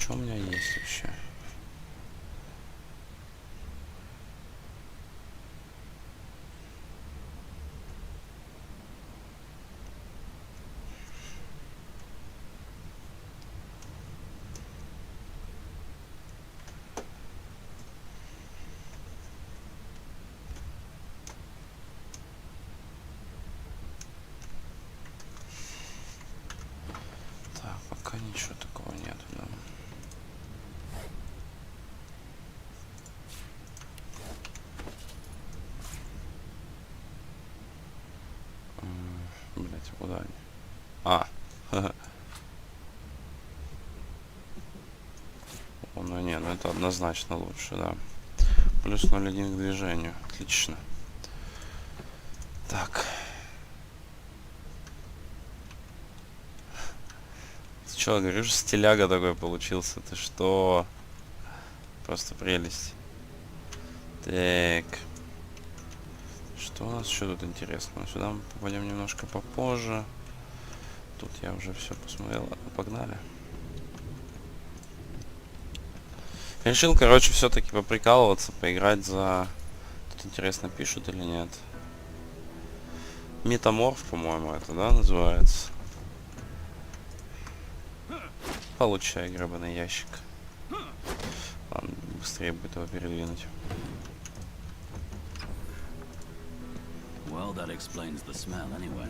Что у меня есть вообще? Так, пока ничего такого нет, да. Блять, куда они? А, О, ну не, ну это однозначно лучше, да. Плюс 0,1 к движению. Отлично. Так. Ты чё, говоришь, стиляга такой получился. Ты что? Просто прелесть. Так. Что у нас еще тут интересного? Сюда мы попадем немножко попозже. Тут я уже все посмотрел. Ладно, погнали. Решил, короче, все-таки поприкалываться, поиграть за... Тут интересно, пишут или нет. Метаморф, по-моему, это, да, называется? Получай, гребаный ящик. Ладно, быстрее будет его передвинуть. Well, that explains the smell anyway.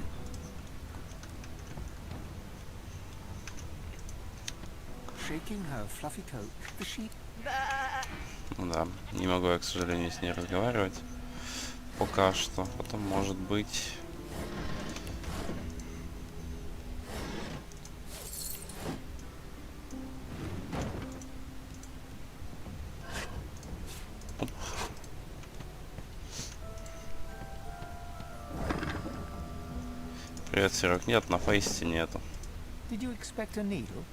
Shaking her fluffy coat, the sheep. Ну да, не могу я, к сожалению, с ней разговаривать. Пока что. Потом, может быть... Привет, Серег. Нет, на фейсте нету. Did you expect a needle?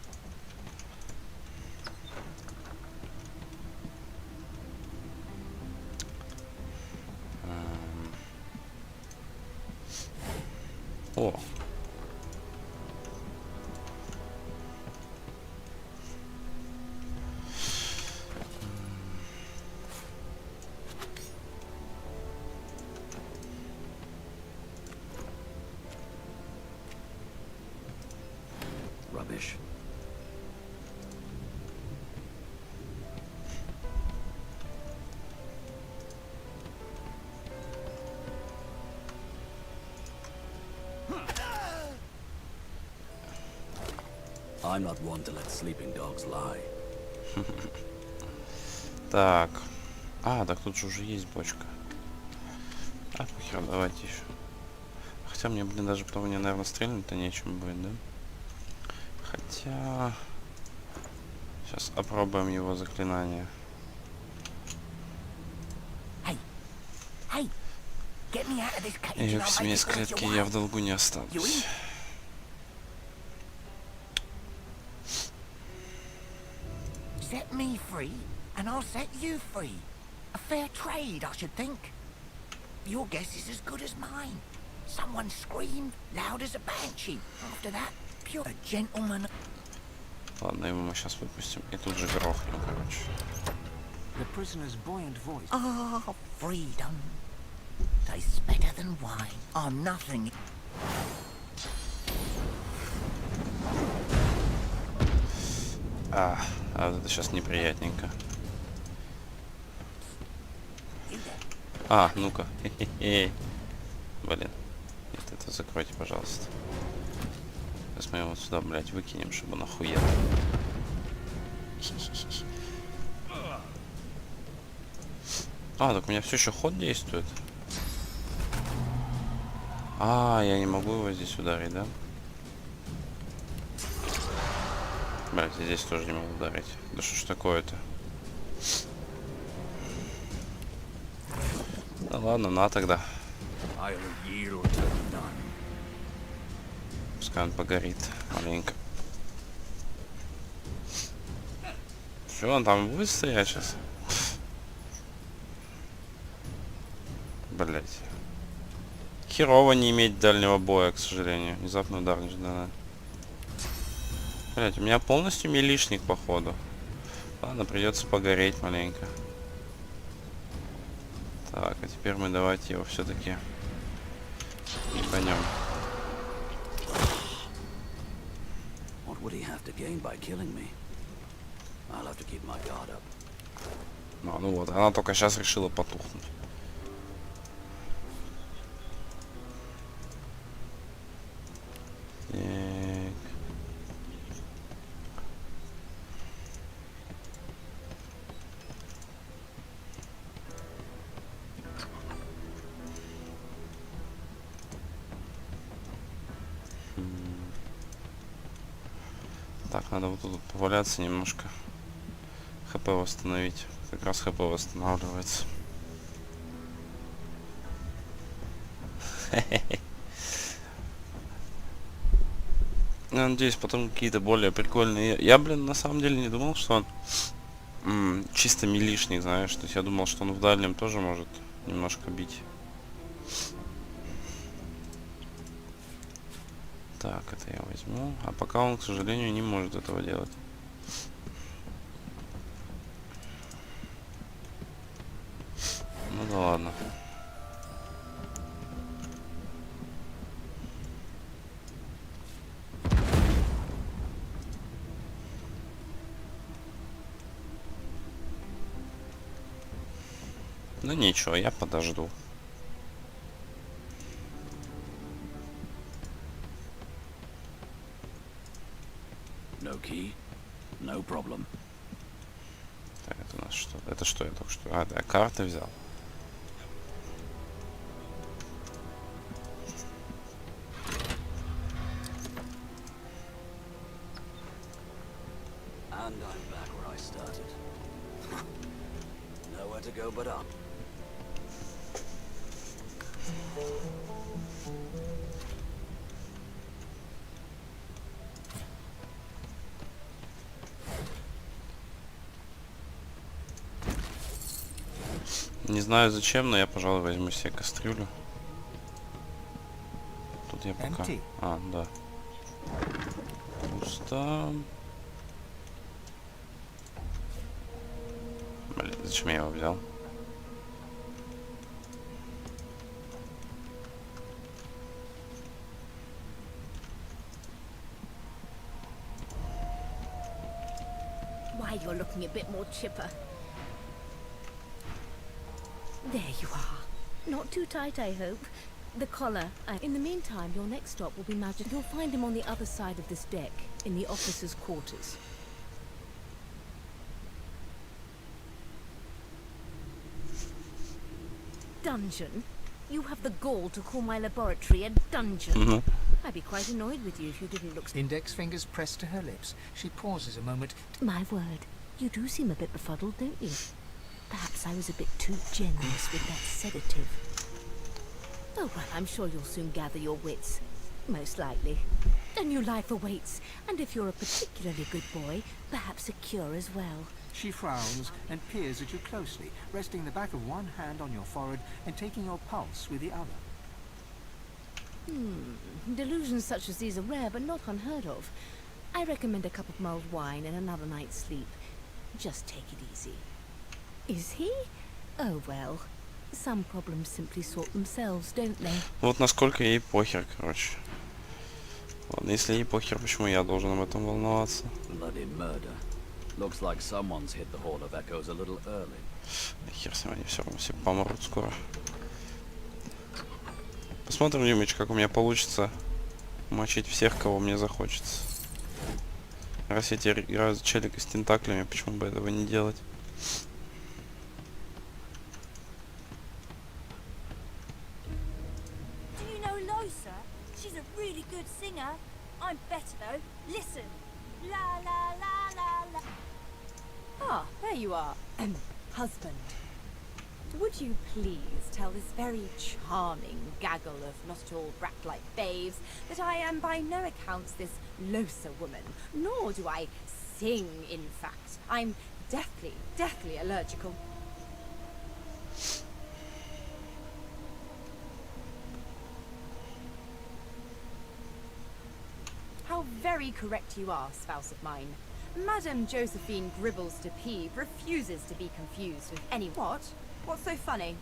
О. Rubbish. I'm not one to let sleeping dogs lie. Так. А, так тут же уже есть бочка. А, похер, давайте еще. Хотя мне, блин, даже потом мне, наверное, стрельнуть-то нечем будет, да? Хотя... Сейчас опробуем его заклинание. Hey, get me out of this cage И and в I'll семье make из it worth your клетки я while. в долгу не останусь. Set me free, and I'll set you free. A fair trade, I should think. Your guess is as good as mine. Someone screamed loud as a banshee. After that, pure a gentleman. Ладно, его мы сейчас выпустим. И тут же грохнем, короче. The prisoner's buoyant voice. Ah, freedom. Tastes better than wine. I'm nothing. А вот это сейчас неприятненько. А, ну-ка. Блин. Нет, это закройте, пожалуйста. Сейчас мы его сюда, блядь, выкинем, чтобы он охуел. А, так у меня все еще ход действует. А, я не могу его здесь ударить, да? Блядь, я здесь тоже не могу ударить. Да что ж такое-то? Да ладно, на тогда. Пускай он погорит маленько. Все, он там будет стоять сейчас? Блять. Херово не иметь дальнего боя, к сожалению. Внезапный удар нежданно. Блять, у меня полностью милишник, походу. Ладно, придется погореть маленько. Так, а теперь мы давайте его все-таки ебанем. What would he have to gain by killing me? I'll have to keep my guard up. Ну вот, она только сейчас решила потухнуть. Так. Так, надо вот тут поваляться немножко. ХП восстановить. Как раз ХП восстанавливается. Я надеюсь, потом какие-то более прикольные. Я, блин, на самом деле не думал, что он чисто милишник, знаешь. То есть я думал, что он в дальнем тоже может немножко бить. Так, это я возьму. А пока он, к сожалению, не может этого делать. Ну да ладно. Ну ничего, я подожду. No key, no problem. Так, это у нас что? Это что я только что? А, да, карты взял. And I'm back where I started. Nowhere to go but up. Не знаю зачем, но я, пожалуй, возьму себе кастрюлю. Тут я пока... А, да. Пусто. Блин, зачем я его взял? Why, you're looking a bit more chipper. There you are. Not too tight, I hope. The collar. In the meantime, your next stop will be magic. You'll find him on the other side of this deck, in the officers' quarters. Dungeon? You have the gall to call my laboratory a dungeon? I'd be quite annoyed with you if you didn't look... Index fingers pressed to her lips. She pauses a moment. My word, you do seem a bit befuddled, don't you? Perhaps I was a bit too generous with that sedative. Oh, well, I'm sure you'll soon gather your wits. Most likely. A new life awaits, and if you're a particularly good boy, perhaps a cure as well. She frowns and peers at you closely, resting the back of one hand on your forehead and taking your pulse with the other. Delusions such as these are rare, but not unheard of. I recommend a cup of mulled wine and another night's sleep. Just take it easy. Is he? Oh well. Some problems simply sort themselves, don't they? Вот насколько ей похер, короче. Ладно, если ей похер, почему я должен об этом волноваться? Bloody murder. Looks like someone's hit the Hall of Echoes a little early. Хер с ним, они все равно все помрут скоро. Посмотрим, Димыч, как у меня получится мочить всех, кого мне захочется. Раз я теперь играю за челика с тентаклями, почему бы этого не делать? Do you know Losa? She's a really good singer. I'm better though. Listen. La la la la la. Ah, there you are. Husband. Would you please tell this very charming gaggle of not-at-all brat-like babes that I am by no accounts this Losa woman, nor do I sing, in fact. I'm deathly allergical. How very correct you are, spouse of mine. Madame Josephine Gribbles de Peeve refuses to be confused with any... What? What's so funny?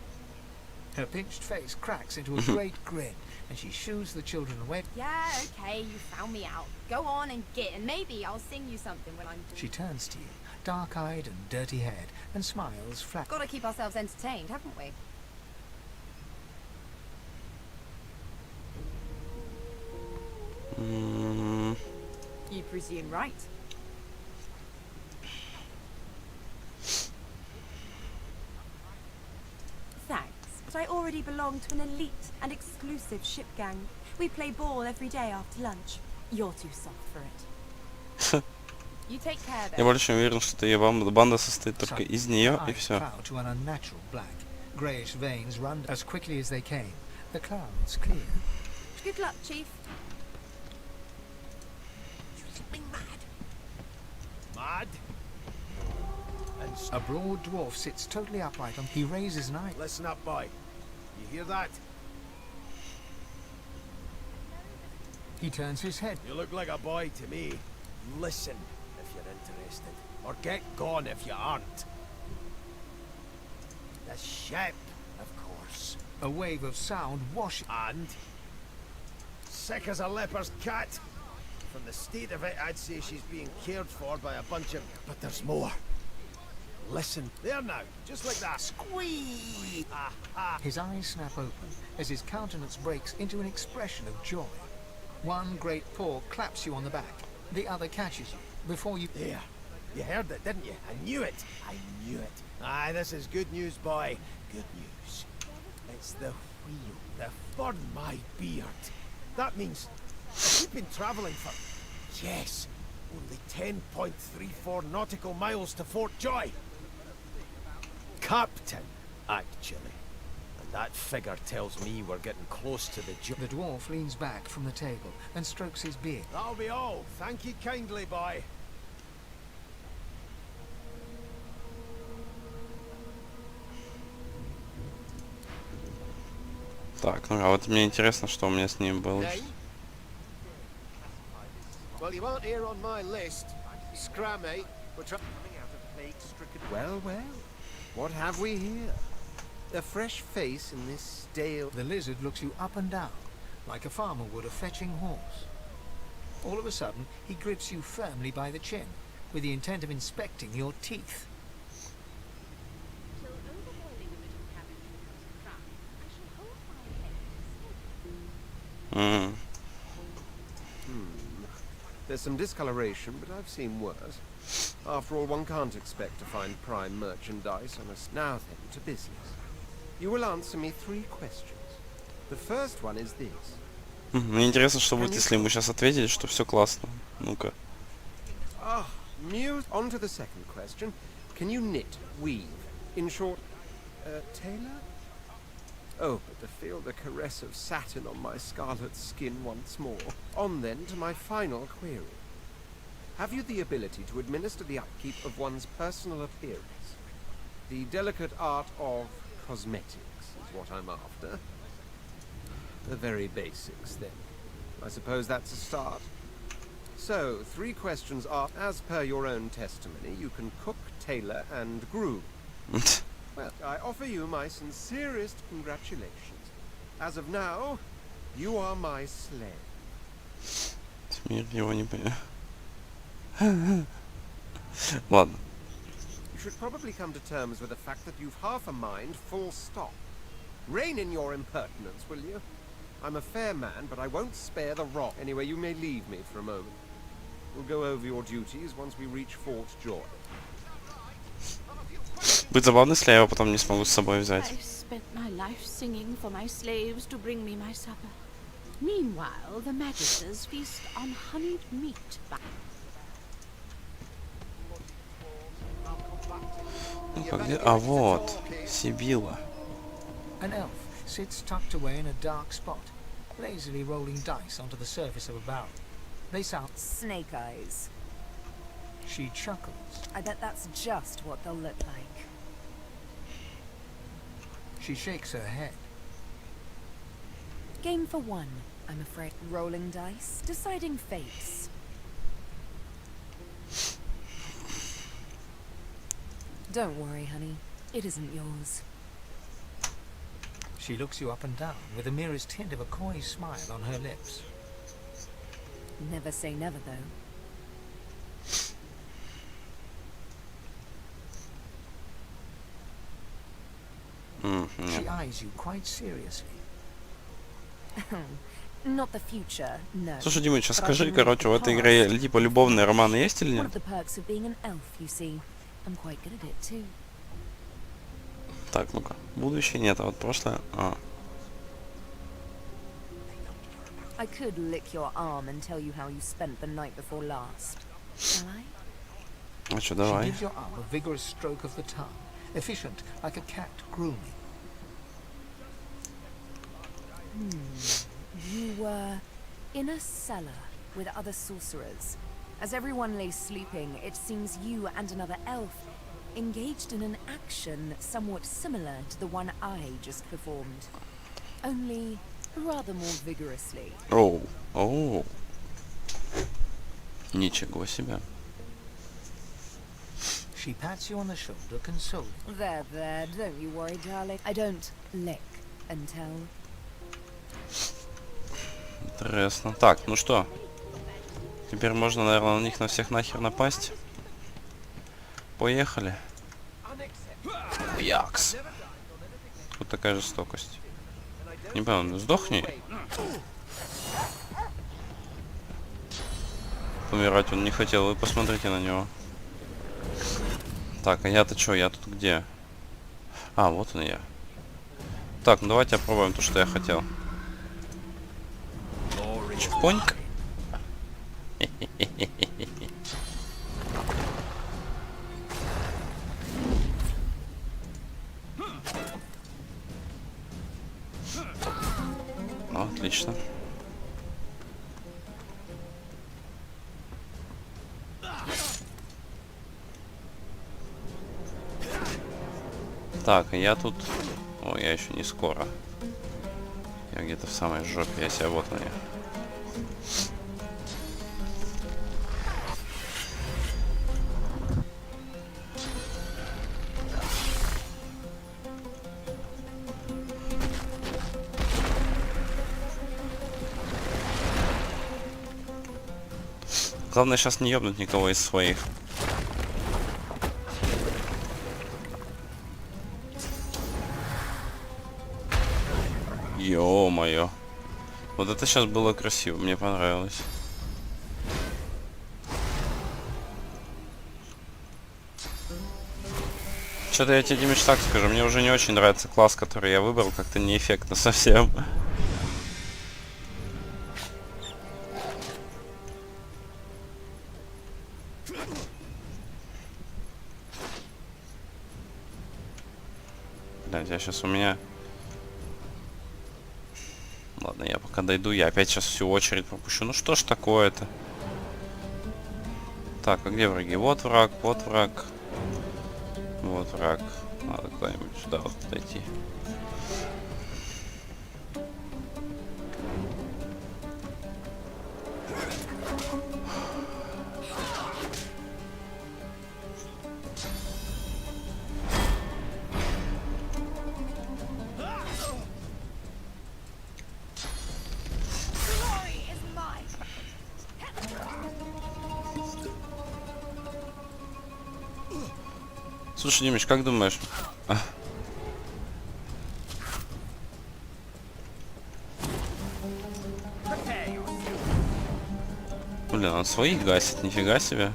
Her pinched face cracks into a great grin, and she shoos the children away. Yeah, okay, you found me out. Go on and git, and maybe I'll sing you something when I'm... She turns to you, dark-eyed and dirty-haired, and smiles flat. Gotta keep ourselves entertained, haven't we? You presume right. Thanks, but I already belong to an elite and exclusive ship gang. We play ball every day after lunch. You're too soft for it. You take care, Я though. больше уверен, что ее банда состоит только из нее и все. Cloud to an unnatural black. Greyish veins run as quickly as they came. The clouds clear. Good luck, Chief. You think me mad? Mad? And A broad dwarf sits totally upright on. He raises an eye. listen up, boy. You hear that? He turns his head. You look like a boy to me. Listen if you're interested, or get gone if you aren't. The ship, of course. A wave of sound washes. And sick as a leper's cat. From the state of it, I'd say she's being cared for by a bunch of... But there's more. Listen. There now. Just like that. Squeeze! Aha. His eyes snap open as his countenance breaks into an expression of joy. One great paw claps you on the back. The other catches you before you... There. You heard it, didn't you? I knew it. I knew it. Aye, this is good news, boy. Good news. It's the wheel. The fur my beard. That means if you've been travelling for... Yes. Only 10.34 nautical miles to Fort Joy. Captain, actually. And that figure tells me we're getting close to the The dwarf leans back from the table and strokes his beard. That'll be all. Thank you kindly, boy. Так, ну а вот мне интересно, что у меня с ним было. Well, you aren't here on my list. Scrammy. Well, well. What have we here? A fresh face in this stale... The lizard looks you up and down, like a farmer would a fetching horse. All of a sudden, he grips you firmly by the chin, with the intent of inspecting your teeth. There's some discoloration, but I've seen worse. After all, one can't expect to find prime merchandise on us. Now then, to business. You will answer me 3 questions. The first one is this. Мне интересно, что будет, если ему сейчас ответить, что все классно. Ну-ка. Ah, muse. On to the second question. Can you knit, weave? In short, tailor? Oh, but to feel the caress of satin on my scarlet skin once more. On then to my final query. Have you the ability to administer the upkeep of one's personal appearance? The delicate art of cosmetics is what I'm after. The very basics, then. I suppose that's a start. So, 3 questions are, as per your own testimony, you can cook, tailor, and groom. Well, I offer you my sincerest congratulations. As of now, you are my slave. Смерть его не понимаю. Ладно. You should probably come to terms with the fact that you've half a mind, full stop. Rein in your impertinence, will you? I'm a fair man, but I won't spare the rock. Anyway, you may leave me for a moment. We'll go over your duties once we reach Fort Joy. Будет забавно, если я его потом не смогу с собой взять. I've spent my life singing for my slaves to bring me my supper. Meanwhile, the magisters feast on honeyed meat. Ну-ка, где? А вот, Сибила. An elf sits tucked away in a dark spot, lazily rolling dice onto the surface of a barrel. They sound... Snake eyes. She chuckles. I bet that's just what they'll look like. She shakes her head. Game for 1, I'm afraid. Rolling dice, deciding fates. Don't worry, honey. It isn't yours. She looks you up and down with the merest hint of a coy smile on her lips. Never say never, though. She eyes you quite seriously. Not the future, no. Слушай, Димыч, а скажи, короче, в этой игре типа любовные романы есть или One нет? of the perks of being an elf, you see. I'm quite good at it too. Так, ну-ка. Будущее нет, а вот прошлое. А. I could lick your arm and tell you how you spent the night before last. Shall I? А что, She давай. gives your arm a vigorous stroke of the tongue, efficient like a cat grooming. You were in a cellar with other sorcerers. As everyone lay sleeping, it seems you and another elf engaged in an action somewhat similar to the one I just performed. Only rather more vigorously. Оу, оу. Ничего себе. She pats you on the shoulder, consoling. There, don't you worry, darling. I don't lick and tell. Интересно. Так, ну что? Теперь можно, наверное, на них на всех нахер напасть. Поехали. Якс. Вот такая жестокость. Не понял, ну сдохни. Умирать он не хотел, вы посмотрите на него. Так, а я-то что? Я тут где? А, вот он я. Так, ну давайте опробуем то, что я хотел. Чпоньк. Ну, отлично. Так, а я тут... О, я еще не скоро. Я где-то в самой жопе, я себя вот на ней. Главное сейчас не ёбнуть никого из своих. Ё-моё. Вот это сейчас было красиво, мне понравилось. Что-то я тебе, Димыч, так скажу, мне уже не очень нравится класс, который я выбрал, как-то неэффектно совсем. Блядь, я сейчас у меня... Ладно, я пока дойду, я опять сейчас всю очередь пропущу. Ну что ж такое-то? Так, а где враги? Вот враг, вот враг. Вот враг. Надо куда-нибудь сюда вот подойти. Слушай, Димыч, как думаешь? Блин, он своих гасит, нифига себе.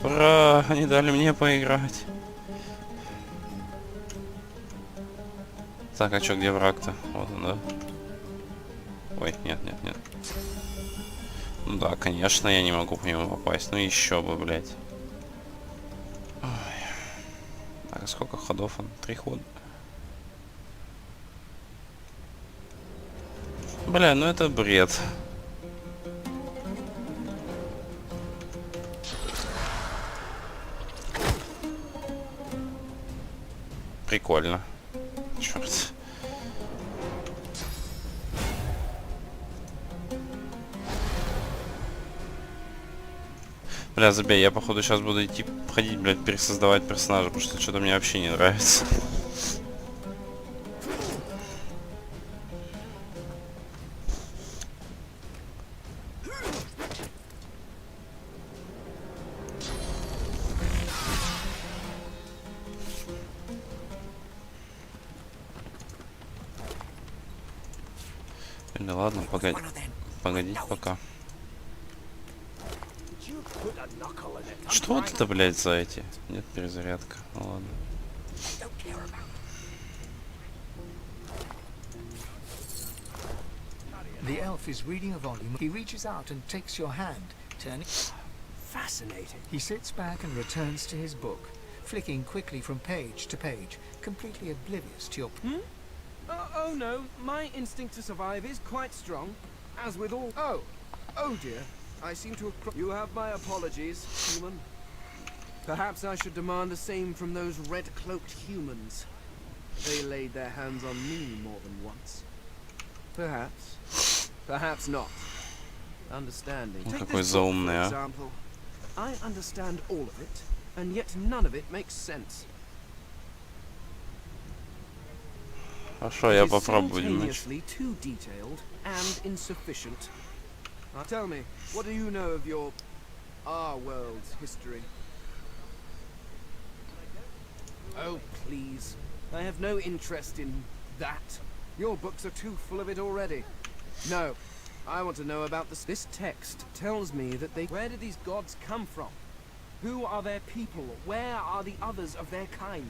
Ура! Они дали мне поиграть. Так, а чё, где враг-то? Вот он, да? Ой, нет, нет, нет. Ну да, конечно, я не могу по нему попасть. Ну еще бы, блядь. Ой. Так, сколько ходов он? 3 хода. Бля, ну это бред. Прикольно. Черт. Бля, забей, я походу сейчас буду идти ходить, блядь, пересоздавать персонажа, потому что что-то мне вообще не нравится. Да ладно, погодите пока. Что вот это, блядь, за эти? Нет, перезарядка. Ну ладно. The elf is reading a volume. He reaches out and takes your hand, turning. Fascinating. He sits back and returns to his book, flicking quickly from page to page, completely oblivious to your. Oh no, my instinct to survive is quite strong, as with all. Oh dear. I seem to have. You have my apologies, human. Perhaps I should demand the same from those red-cloaked humans. They laid their hands on me more than once. Perhaps. Perhaps not. Understanding. Take this book, for example. I understand all of it, and yet none of it makes sense. Хорошо, я попробую. Simultaneously too detailed and insufficient. Now tell me, what do you know of our world's history? Oh, please. I have no interest in that. Your books are too full of it already. No, I want to know about this. This text tells me that they... Where did these gods come from? Who are their people? Where are the others of their kind?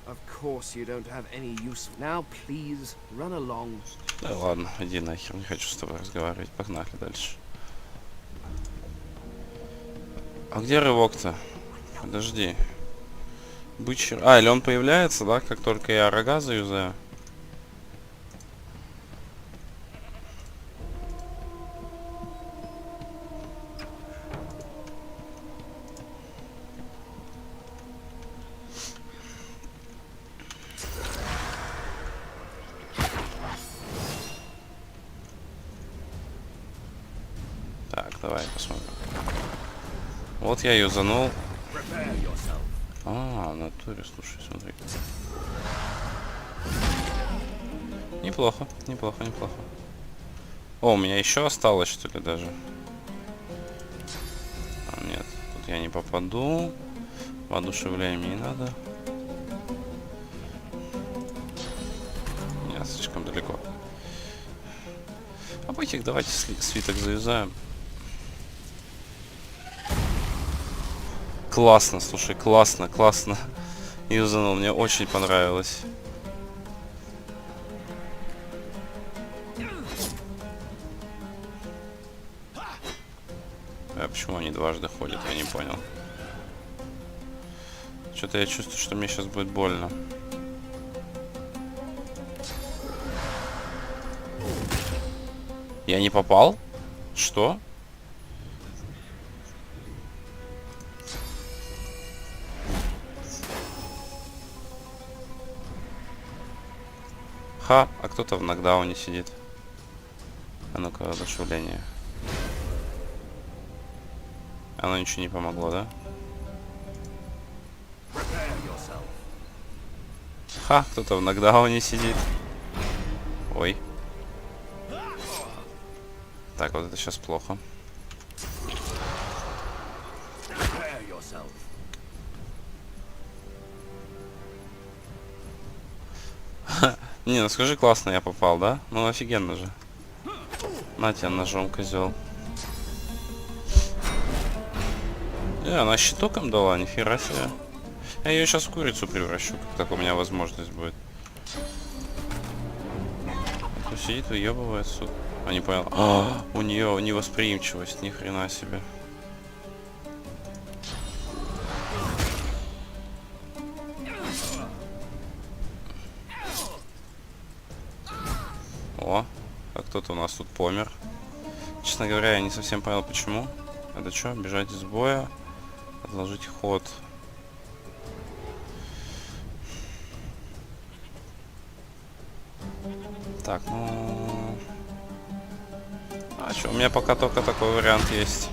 Of course you don't have any use. Now, please, run along. Да ладно, иди нахер, не хочу с тобой разговаривать. Погнали дальше. А где рывок-то? Подожди. Бычер... А, или он появляется, да, как только я рога заюзаю? Так, давай посмотрим. Вот я юзанул. А, в натуре, слушай, смотри. Неплохо, неплохо, неплохо. О, у меня еще осталось, что ли, даже? А, нет, тут я не попаду. Воодушевляй мне не надо. Нет, слишком далеко. А этих давайте свиток завязаем. Классно, слушай, классно, классно. Юзанул, мне очень понравилось. А почему они дважды ходят, я не понял. Что-то я чувствую, что мне сейчас будет больно. Я не попал? Что? Ха, а кто-то в нокдауне сидит. А ну-ка, воодушевление. Оно ничего не помогло, да? Ха, кто-то в нокдауне сидит. Ой. Так, вот это сейчас плохо. Не, ну скажи, классно я попал, да? Ну офигенно же. На тебя ножом, козел. Она щитоком дала, нифига себе. Я ее сейчас в курицу превращу, как у меня возможность будет. Кто сидит, выебывается. А, не понял. А, у нее невосприимчивость, ни хрена себе. О, а кто-то у нас тут помер. Честно говоря, я не совсем понял, почему. Это что, бежать из боя? Отложить ход. Так, ну... А что, у меня пока только такой вариант есть.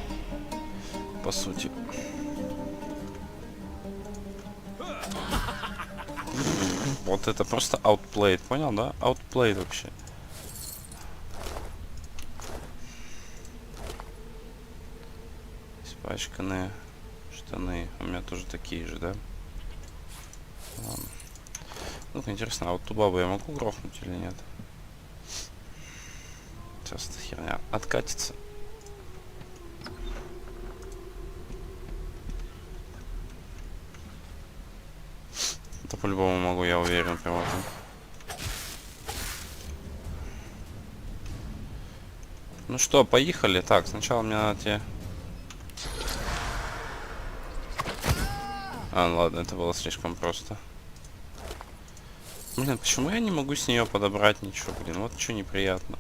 По сути. Вот это просто outplayed, понял, да? Outplayed вообще. Испачканные штаны. У меня тоже такие же, да? Ладно. Ну-ка, интересно, а вот ту бабу я могу грохнуть или нет? Сейчас эта херня откатится. Это по-любому могу, я уверен, прям вот. Ну что, поехали. Так, сначала мне надо тебе... А, ну ладно, это было слишком просто. Блин, почему я не могу с нее подобрать ничего, блин? Вот что неприятно.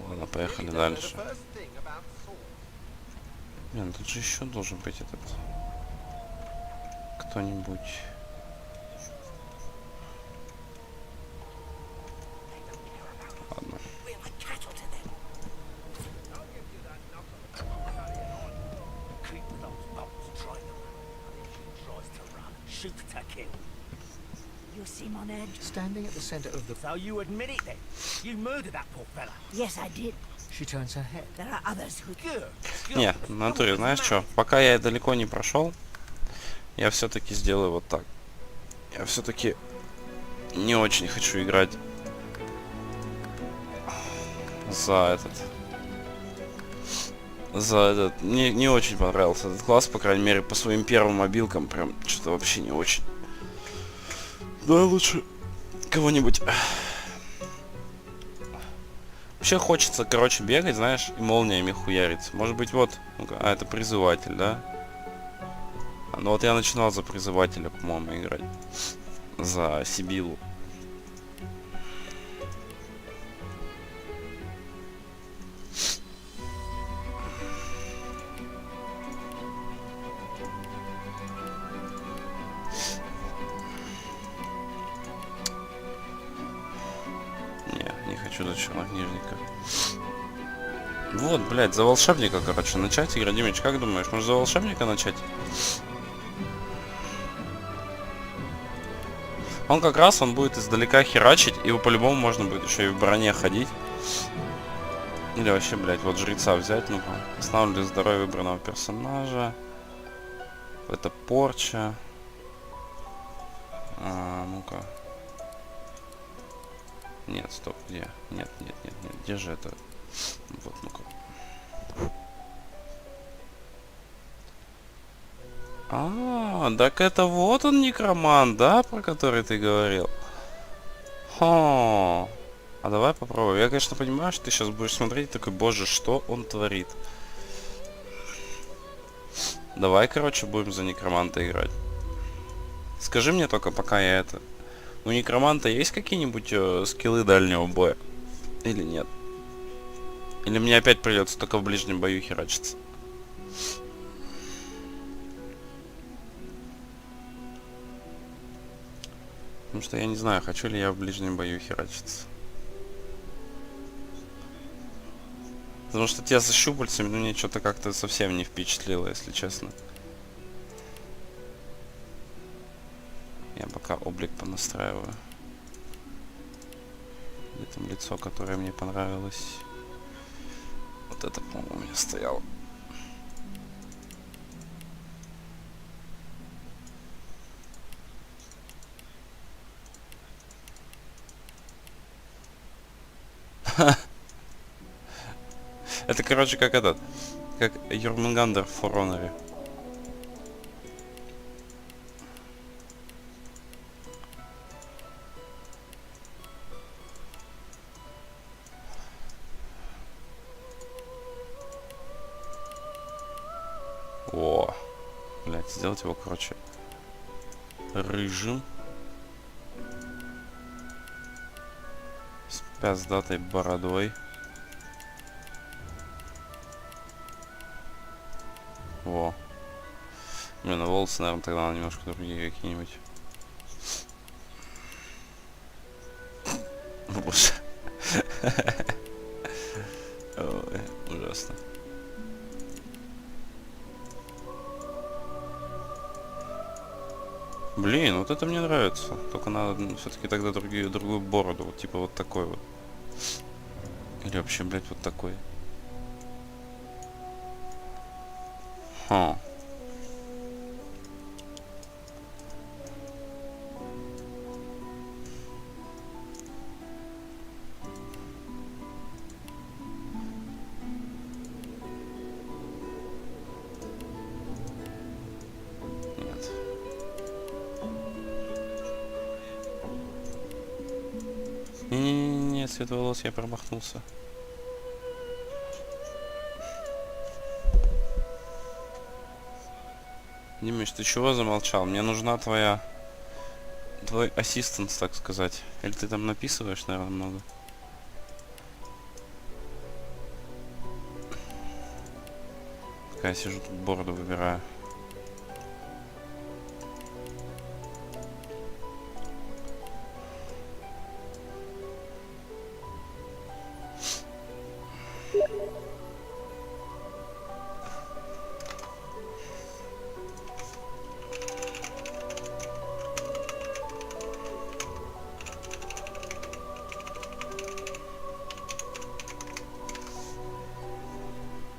Ладно, поехали дальше. Блин, тут же еще должен быть этот... кто-нибудь. Ладно. You seem on edge. Standing at the center of the... So you admit it then? You murdered that poor fella. Yes, I did. She turns her head. There are others who... Good. Не, в натуре, знаешь что? Пока я далеко не прошел, я все-таки сделаю вот так. Я все-таки не очень хочу играть за этот. Мне не очень понравился этот класс, по крайней мере, по своим первым мобилкам. Прям что-то вообще не очень. Да, лучше кого-нибудь. Вообще хочется, короче, бегать, знаешь, и молниями хуярить. Может быть, вот... Ну-ка, а, это призыватель, да? Ну вот я начинал за призывателя, по-моему, играть. За Сибилу. Не хочу до чернокнижника. Вот, блядь, за волшебника, короче, начать играть. Димыч, как думаешь, может за волшебника начать? Он как раз, он будет издалека херачить, его по-любому можно будет еще и в броне ходить. Или вообще, блядь, вот жреца взять, ну-ка. Восстанавливаю здоровье выбранного персонажа. Это порча. Ну-ка. Нет, стоп, где? Нет, где же это? Вот, ну-ка. Так это вот он некромант, да, про который ты говорил? А давай попробуем. Я, конечно, понимаю, что ты сейчас будешь смотреть и такой, боже, что он творит. Давай, короче, будем за некроманта играть. Скажи мне только, пока я это... У некроманта есть какие-нибудь скиллы дальнего боя? Или нет? Или мне опять придется только в ближнем бою херачиться? Потому что я не знаю, хочу ли я в ближнем бою херачиться. Потому что тебя со щупальцами, ну, мне что-то как-то совсем не впечатлило, если честно. Я пока облик понастраиваю. Где там лицо, которое мне понравилось? Вот это, по-моему, у меня стояло. Это, короче, как этот. Как Юрмунгандер в For Honor. О, блядь, сделать его, короче, рыжим. С пяздатой бородой. Во. Блин, на волосы, наверное, тогда немножко другие какие-нибудь. Боже. Ой, ужасно. Блин, вот это мне нравится. Только надо все-таки тогда другую бороду. Вот типа вот такой вот. Или вообще, блядь, вот такой. Ха. Нет. Не-не-не, цвет волос я промахнулся. Димыч, ты чего замолчал? Мне нужна твой ассистент, так сказать. Или ты там написываешь, наверное, много? Пока я сижу тут бороду выбираю.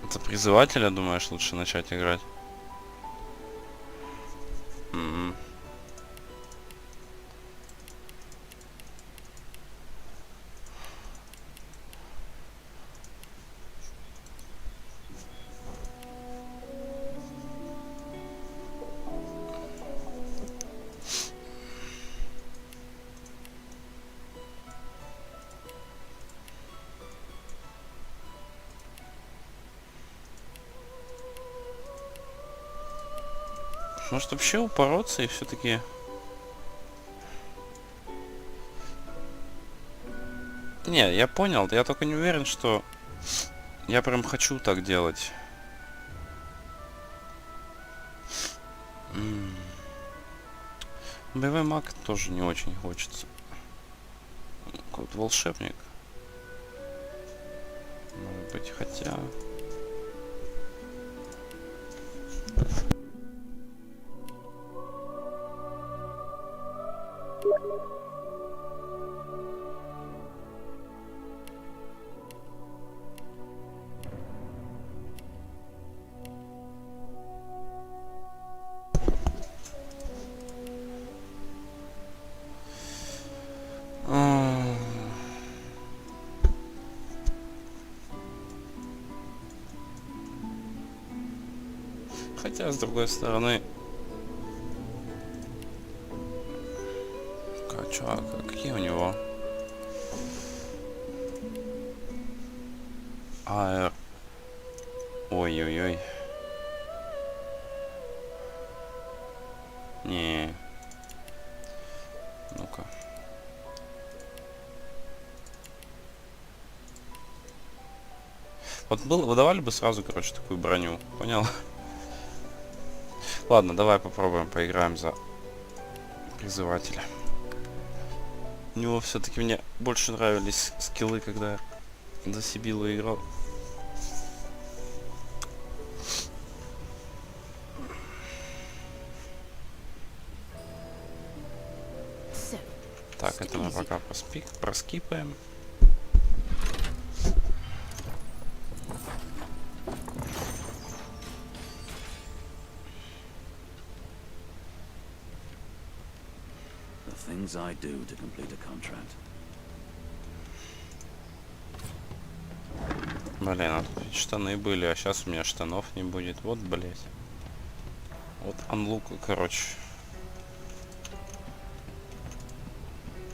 Это призывателя, думаешь, лучше начать играть? Может вообще упороться и все-таки... Не, я понял, я только не уверен, что я прям хочу так делать. Боевой маг тоже не очень хочется. Какой-то волшебник. Может быть, хотя... Хотя, с другой стороны... Какие у него? АР. Ой-ой-ой. Не. Ну-ка. Вот выдавали бы сразу, короче, такую броню. Понял? Ладно, давай попробуем, поиграем за призывателя. У него все-таки мне больше нравились скиллы, когда я за Сибилу играл. Так, это мы пока проскипаем. Things I do to complete a contract. Блин, а тут штаны были, а сейчас у меня штанов не будет. Вот, блять. Вот анлука, короче.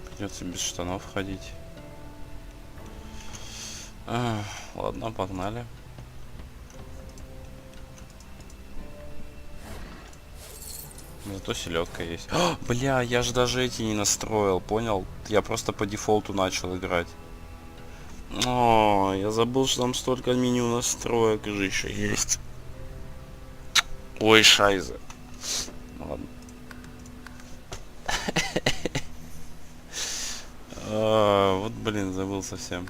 Придется без штанов ходить. Ладно, погнали. Зато селедка есть. О, бля, я же даже эти не настроил, понял? Я просто по дефолту начал играть. О, я забыл, что там столько меню настроек же еще есть. Ой, шайза. Ну ладно. Вот, блин, забыл совсем.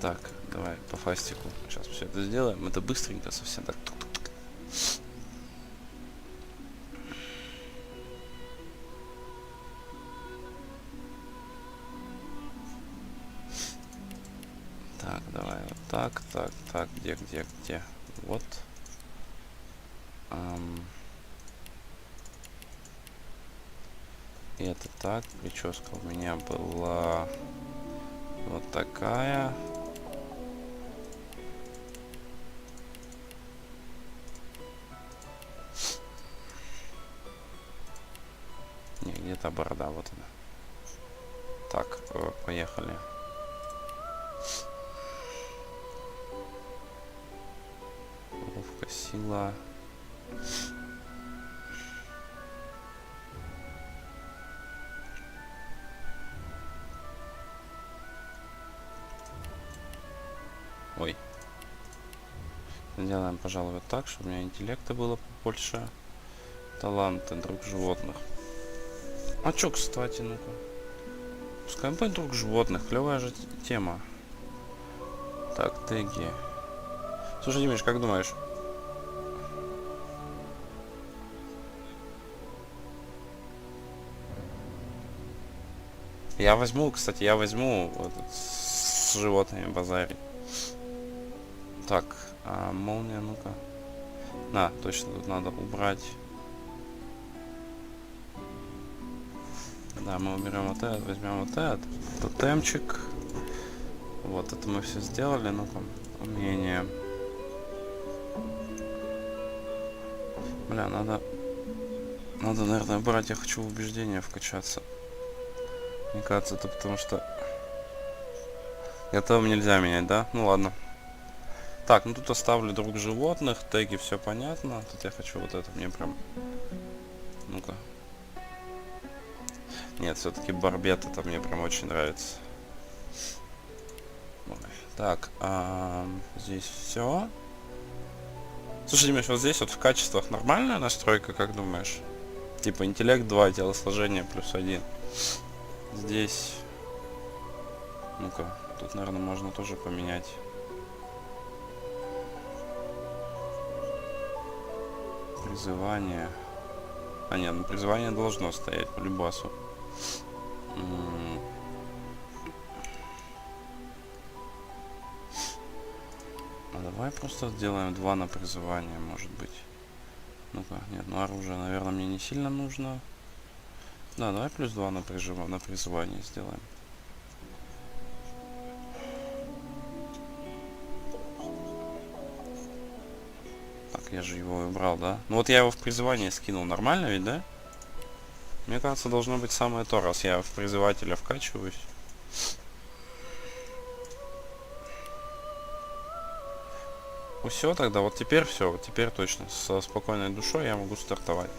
Так, давай по фастику. Сейчас все это сделаем. Это быстренько совсем так. Так, давай вот так, так, где? Вот. И это так. Прическа у меня была вот такая. Не, где-то борода, вот она. Так, поехали. Ловко, сила. Ой. Сделаем, пожалуй, вот так, чтобы у меня интеллекта было больше. Таланты, друг животных. А чё, кстати, ну-ка. Пускай будет друг животных. Клевая же тема. Так, теги. Слушай, Димиш, как думаешь? Я возьму, кстати, этот, с животными базарить. Так, а молния, ну-ка. На, точно, тут надо убрать. Да, мы уберем вот этот, возьмем вот этот. Тотемчик. Вот, это мы все сделали. Ну-ка, умение. Бля, надо, наверное, брать. Я хочу в убеждение вкачаться. Мне кажется, это потому что... Готовым нельзя менять, да? Ну ладно. Так, ну тут оставлю друг животных, теги, все понятно. Тут я хочу вот это, мне прям... Ну-ка. Нет, все-таки барбет, это мне прям очень нравится. Ой. Так, здесь все. Слушай, Димиш, вот здесь вот в качествах нормальная настройка, как думаешь? Типа интеллект 2, телосложение +1. Здесь... Ну-ка, тут, наверное, можно тоже поменять. Призывание. А нет, ну призывание должно стоять по любасу. А давай просто сделаем 2 на призывание, может быть. Ну-ка, нет, ну оружие, наверное, мне не сильно нужно. Да, давай +2 на призывание сделаем. Так, я же его убрал, да? Ну вот я его в призывание скинул. Нормально ведь, да? Мне кажется, должно быть самое то, раз я в призывателя вкачиваюсь. Ну все, тогда вот теперь все. Вот теперь точно. Со спокойной душой я могу стартовать.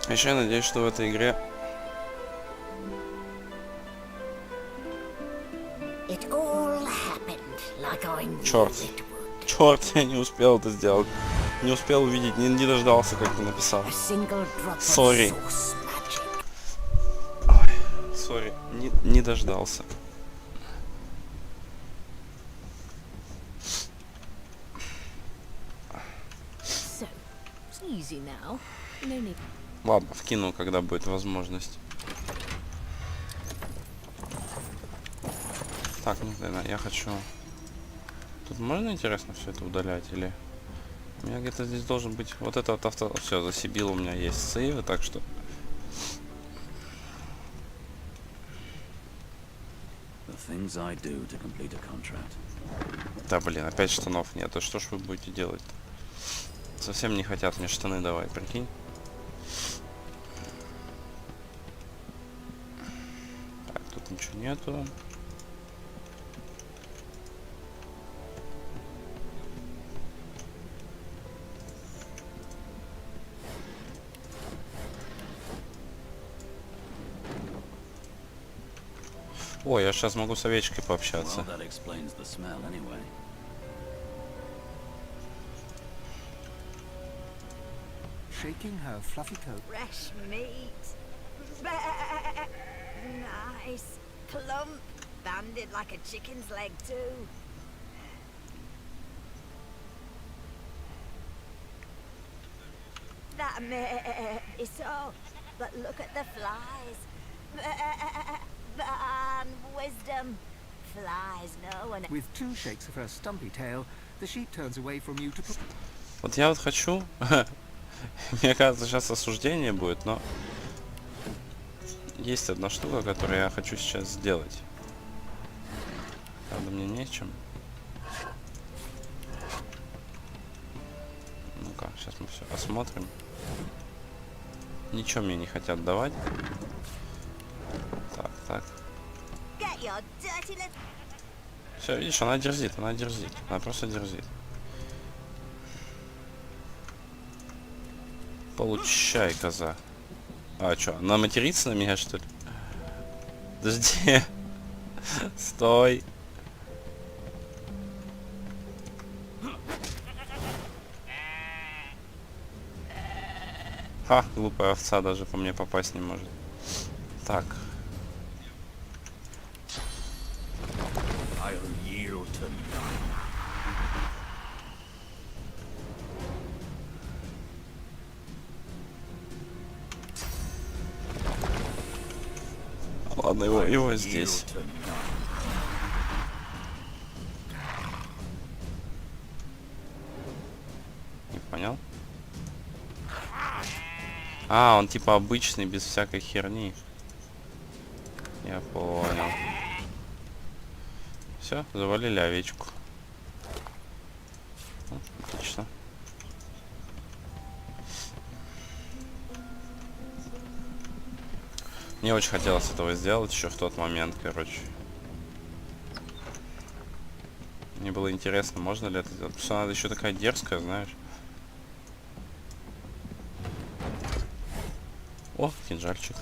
Еще я надеюсь, что в этой игре... Черт. Черт, я не успел это сделать. Не успел увидеть, не дождался, как ты написал. Сори. Сори, не дождался. Ладно, вкину, когда будет возможность. Так, ну тогда я хочу... Тут можно, интересно, все это удалять или... У меня где-то здесь должен быть... Вот это вот авто... Все, засибил, у меня есть сейвы, так что... Да, блин, опять штанов нет. А что ж вы будете делать-то? Совсем не хотят мне штаны давать, прикинь. Так, тут ничего нету. О, я сейчас могу с овечкой пообщаться. Well, that explains the smell anyway. Shaking her fluffy coat. Fresh meat. Nice. Plump. Banded like a chicken's leg, too. That is so. But look at the flies. And wisdom. Flies know and... With 2 shakes of her stumpy tail, the sheep turns away from you to... Вот я вот хочу... Мне кажется, сейчас осуждение будет, но... Есть одна штука, которую я хочу сейчас сделать. Правда, мне нечем. Ну-ка, сейчас мы все осмотрим. Ничего мне не хотят давать. Так, так. Все, видишь, она дерзит, она дерзит. Она просто дерзит. Получай, коза. А, что, она матерится на меня, что ли? Подожди. Стой. Ха, глупая овца даже по мне попасть не может. Так. Ладно, его здесь. Не понял? А, он типа обычный, без всякой херни. Я понял. Все, завалили овечку. Отлично. Мне очень хотелось этого сделать еще в тот момент, короче. Мне было интересно, можно ли это сделать. Потому что она еще такая дерзкая, знаешь. О, кинжальчик.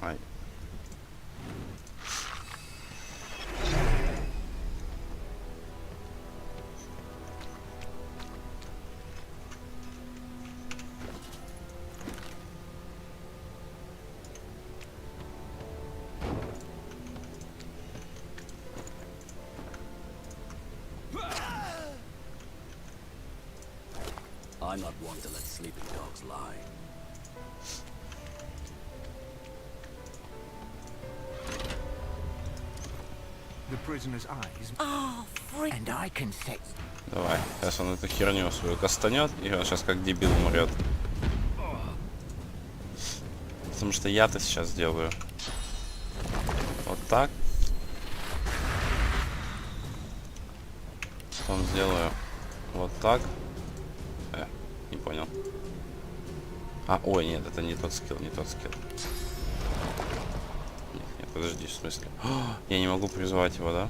Ай. I'm not one to let sleeping dogs lie. The prisoner's eyes... Oh, free. And I can set... Давай, сейчас он эту херню свою кастанет, и он сейчас как дебил умрет. Потому что я-то сейчас сделаю вот так. Потом сделаю вот так. Не понял. А, ой, нет, это не тот скилл, не тот скилл. Нет, подожди, в смысле? Я не могу призвать его, да?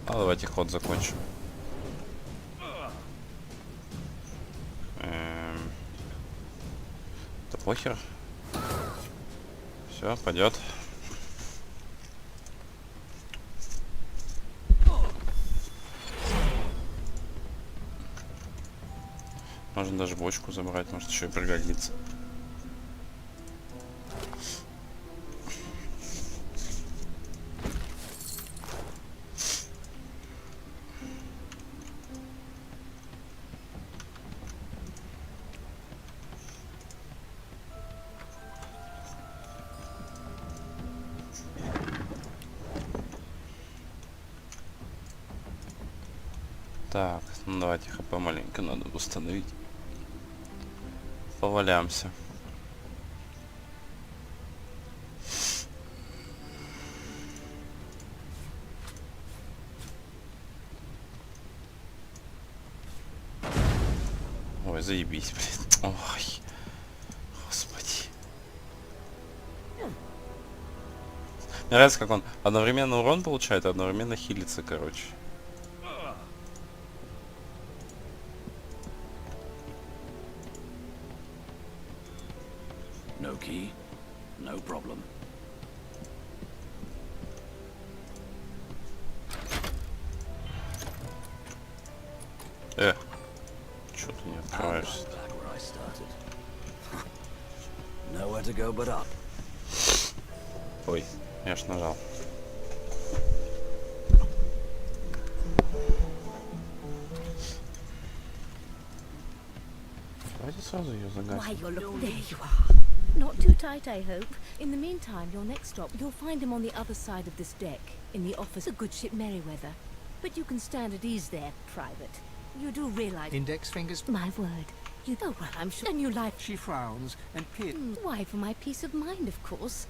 А давайте ход закончим. Да похер. Все, пойдет. Можно даже бочку забрать, может еще и пригодится. Так, ну давайте хп маленько надо установить. Повалямся. Ой, заебись, блин. Ой. Господи. Мне нравится, как он одновременно урон получает, а одновременно хилится, короче. No key, no problem. Чё ты не открываешься? Back where I started. Nowhere to go but up. Ой, я ж нажал. Давайте сразу ее Why, загасим. you're looking. There you are. Not too tight, I hope. In the meantime, your next stop, you'll find him on the other side of this deck, in the office of good ship Merryweather. But you can stand at ease there, Private. You do realize... Index fingers. My word. You... Oh, well, I'm sure... And you like... She frowns and Why, for my peace of mind, of course.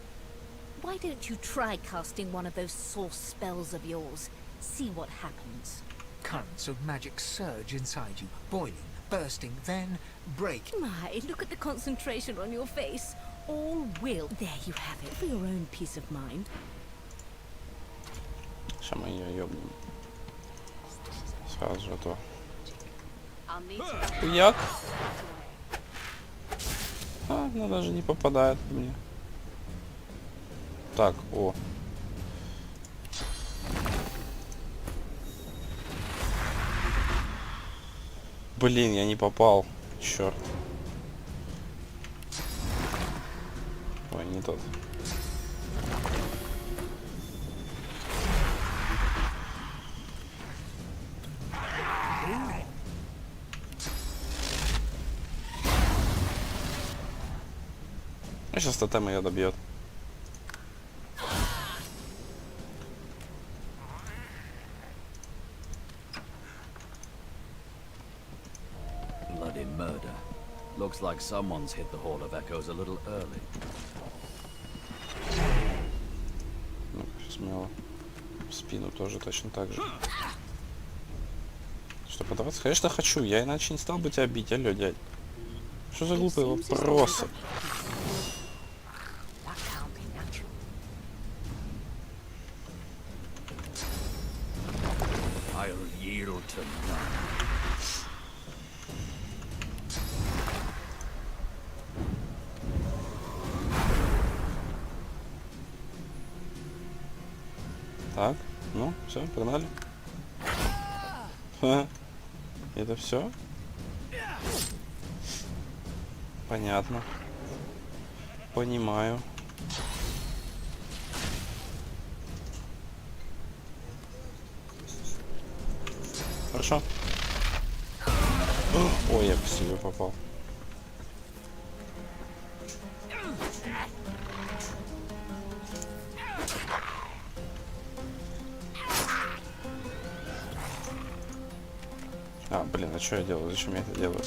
Why don't you try casting one of those source spells of yours? See what happens. currents of magic surge inside you, boiling, bursting, then break. My, look at the concentration on your face. All will. There you have it, for your own peace of mind. Сейчас мы ее ёбнем. Сразу же то. Хуяк. А, она даже не попадает в меня. Так, о. Блин, я не попал. Черт. Ой, не тот. Сейчас тотем ее добьет. Bloody murder. Looks like someone's hit the Hall of Echoes a little early. Ну, смело. В спину тоже точно так же. Что, подраться? Конечно, хочу. Я иначе не стал бы тебя бить, алё, дядь. Что за глупые вопросы? I'll yield to none. Так, ну, все, погнали. Ха. Это все? Понятно. Понимаю. Хорошо. Ой, я по себе попал. А, блин, а что я делаю? Зачем я это делаю?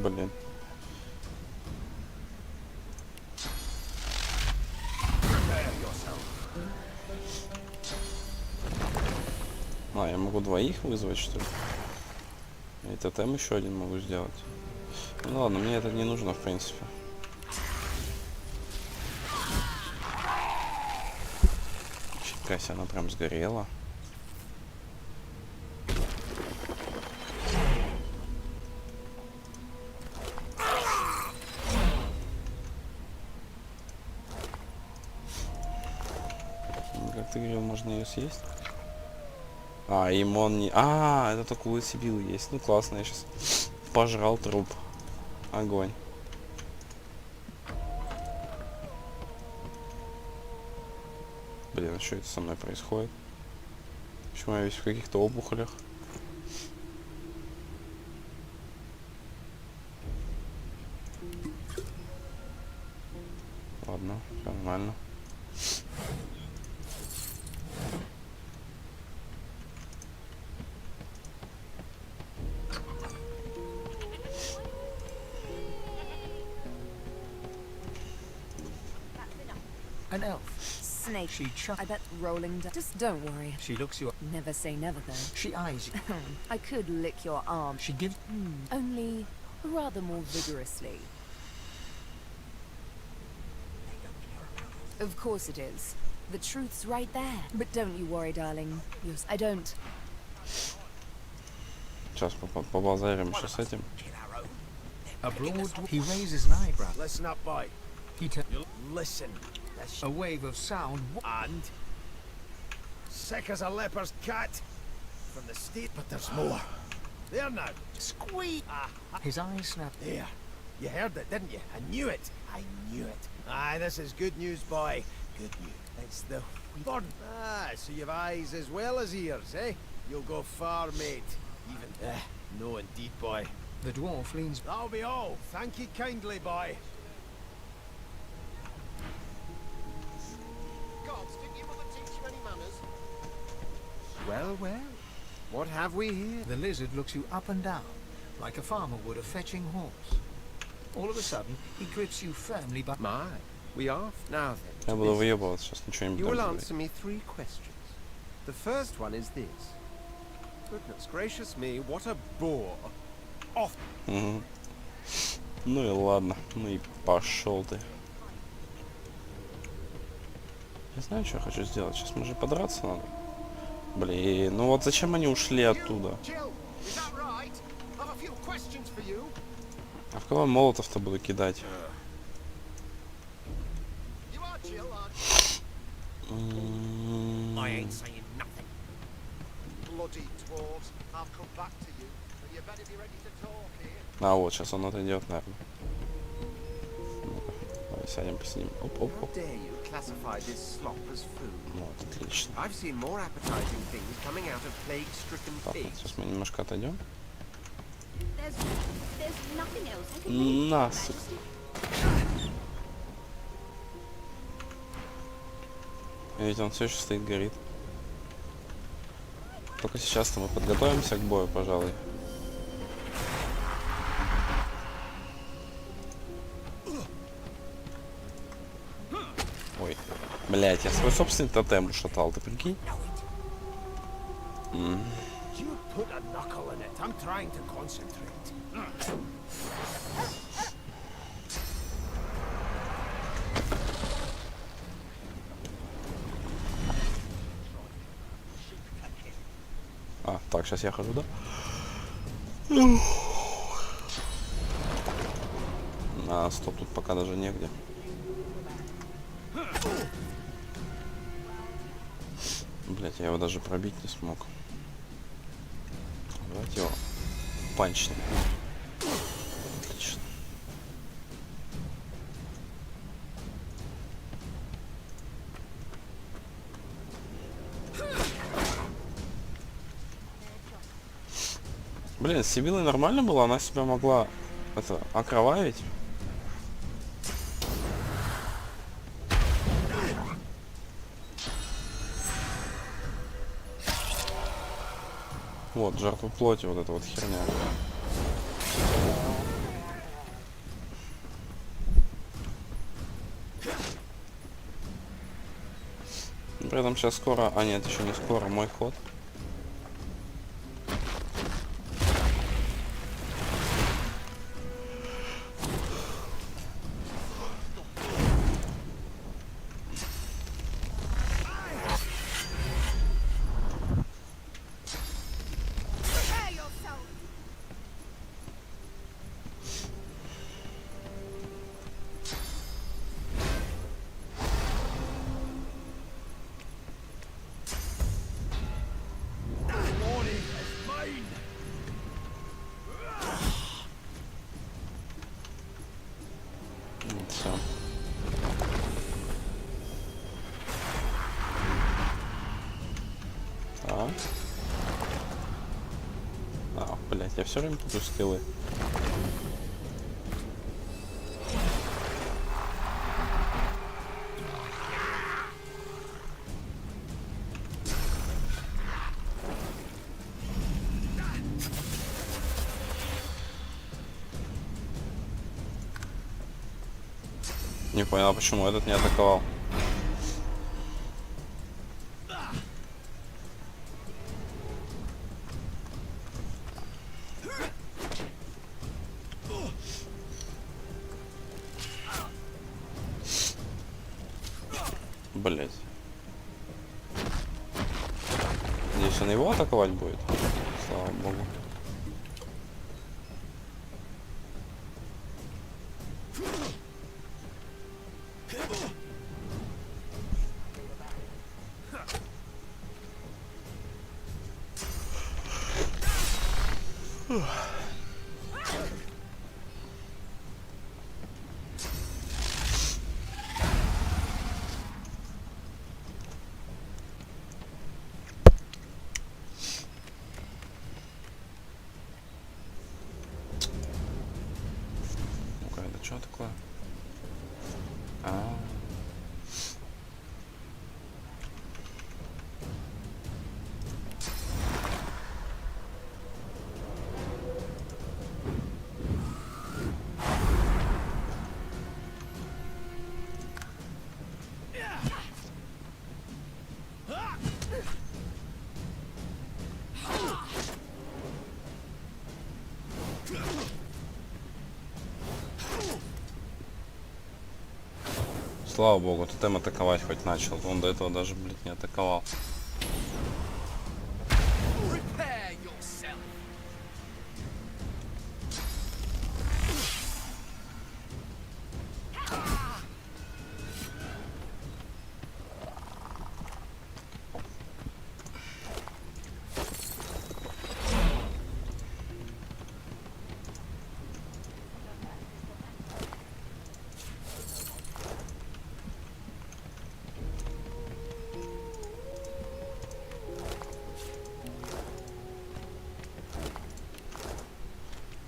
Блин. А, я могу двоих вызвать, что ли? И тотем еще один могу сделать. Ну ладно, мне это не нужно, в принципе. Фига себе, она прям сгорела. Как ты говорил, можно ее съесть? А, им он не... А, это только у Сибилы есть. Ну классно, я сейчас пожрал труп. Огонь. Блин, а что это со мной происходит? Почему я весь в каких-то опухолях? Ладно, все нормально. An elf. Snake. She chuckles. I bet rolling. Just don't worry. She looks you up. Never say never, though. She eyes you. I could lick your arm. She gives. Only rather more vigorously. Of course it is. The truth's right there. But don't you worry, darling. I don't. Сейчас побазарим еще с этим. Abroad, he raises an eyebrow. Listen up, boy. He tells. Listen. A wave of sound. And sick as a leper's cat from the state, but there's more. There now. Squeak! His eyes snap. There. You heard it, didn't you? I knew it. I knew it. Aye, this is good news, boy. Good news. It's the bird. Ah, so you've eyes as well as ears, eh? You'll go far, mate. Even. No, indeed, boy. The dwarf leans. That'll be all. Thank you kindly, boy. Gods, didn't your mother teach you any manners? Well, well. What have we here? The lizard looks you up and down, like a farmer would a fetching horse. All of a sudden, he grips you firmly by. My, we are now then. Я буду выебываться, сейчас ничего не You буду will говорить. answer me 3 questions. The first one is this. Goodness gracious me, what a bore. Off. Мгм. Ну и ладно, ну и пошел ты. Я знаю, что я хочу сделать. Сейчас мы же подраться надо. Блин, ну вот зачем они ушли оттуда? Jill, is that right? I've a few questions for you. А в кого я молотов-то буду кидать? You are Jill, aren't I ain't saying nothing. you? Bloody dwarves. I'll come back to you. But you better be ready to talk here. А вот, сейчас он отойдет, наверное. Ну-ка, давай сядем, посидим. Оп-оп-оп. How dare you classify this slop as food? Вот, отлично. I've seen more appetizing things coming out of plague-stricken Так, вот pigs. сейчас мы немножко отойдем. There's nothing else I can На, сука. Ведь он все еще стоит, горит. Только сейчас-то мы подготовимся к бою, пожалуй. Ой, блять, я свой собственный тотем ушатал, ты прикинь? You put a knuckle in it. I'm trying to concentrate. А, так, сейчас я хожу, да? А, стоп, тут пока даже негде. Блять, я его даже пробить не смог. Давайте его панчнем. Отлично. Блин, с Сибилой нормально было, она себя могла это окровавить. Вот, жертва плоти, вот эта вот херня. При этом сейчас скоро... А нет, еще не скоро, мой ход. Все. Так. А, блять, я все время путаю скиллы. Не понял, почему этот не атаковал. Блять. Здесь он его атаковать будет? Слава богу. Ну-ка, это что такое? А. Слава богу, тотем атаковать хоть начал. Он до этого даже, блядь, не атаковал.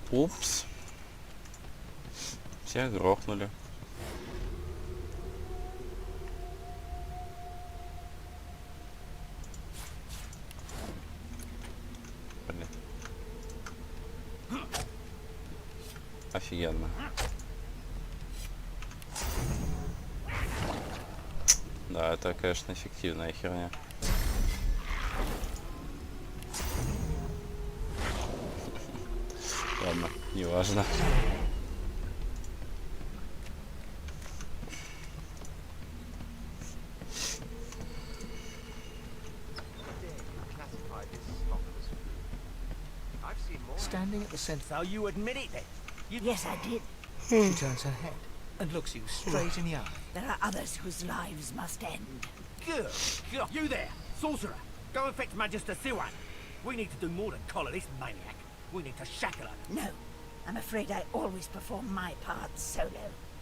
Упс. Всех грохнули. Блин. Офигенно. Да, это, конечно, эффективная херня. Ладно, неважно. Standing at the center. So you admit it then? Yes, I did. She turns her head and looks you straight in the eye. There are others whose lives must end. Good. You there, sorcerer. Go and fetch Magister Siwan. We need to do more than collar this maniac. We need to shackle her. No, I'm afraid I always perform my part solo.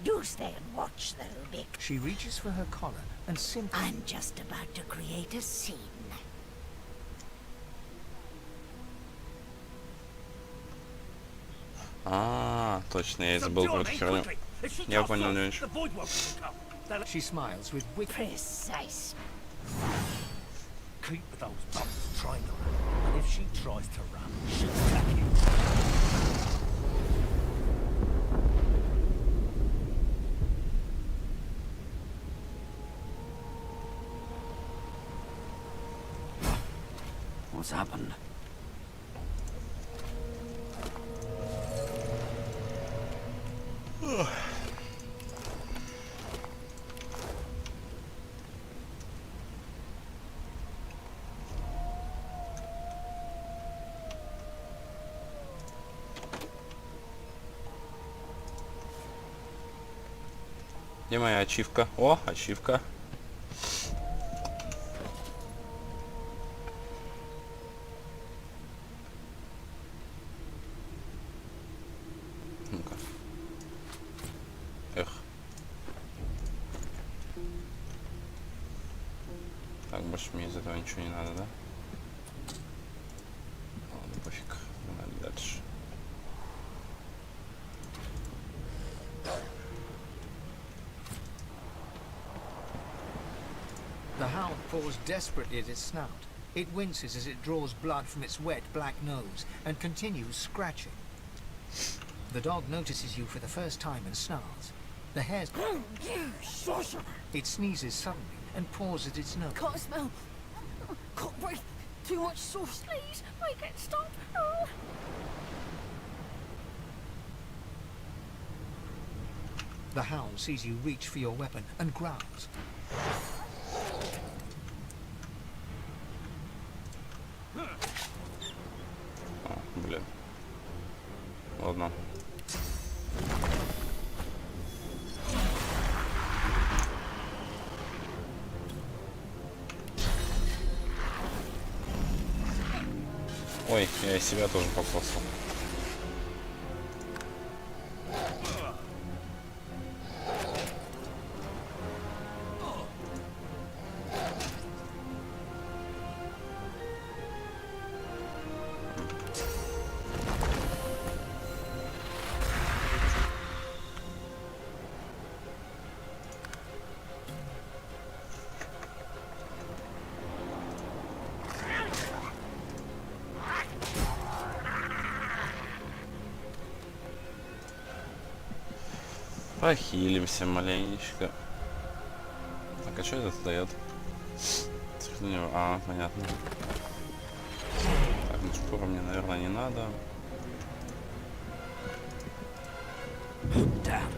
Do stay and watch, though, Vic. She reaches for her collar and simply... I'm just about to create a scene. А, точно, я забыл про эту херню. Я понял, Лёнч. She smiles with wit. Precise. Keep those bumps trained on her. And if she tries to run, she'll attack you. What's happened? Где моя ачивка? О, ачивка. Ну-ка. Эх. Так, больше мне из этого ничего не надо, да? Ладно, пофиг. Надо дальше. The hound paws desperately at its snout. It winces as it draws blood from its wet black nose and continues scratching. The dog notices you for the first time and snarls. The hairs... It sneezes suddenly and paws at its nose. Can't smell. Can't breathe. Too much sauce. Please, make it stop. Oh. The hound sees you reach for your weapon and growls. равно. Ой, я себя тоже попался. Похилимся маленечко. Так, а что этот дает? А, понятно. Так, ну шпору мне, наверное, не надо. Damn.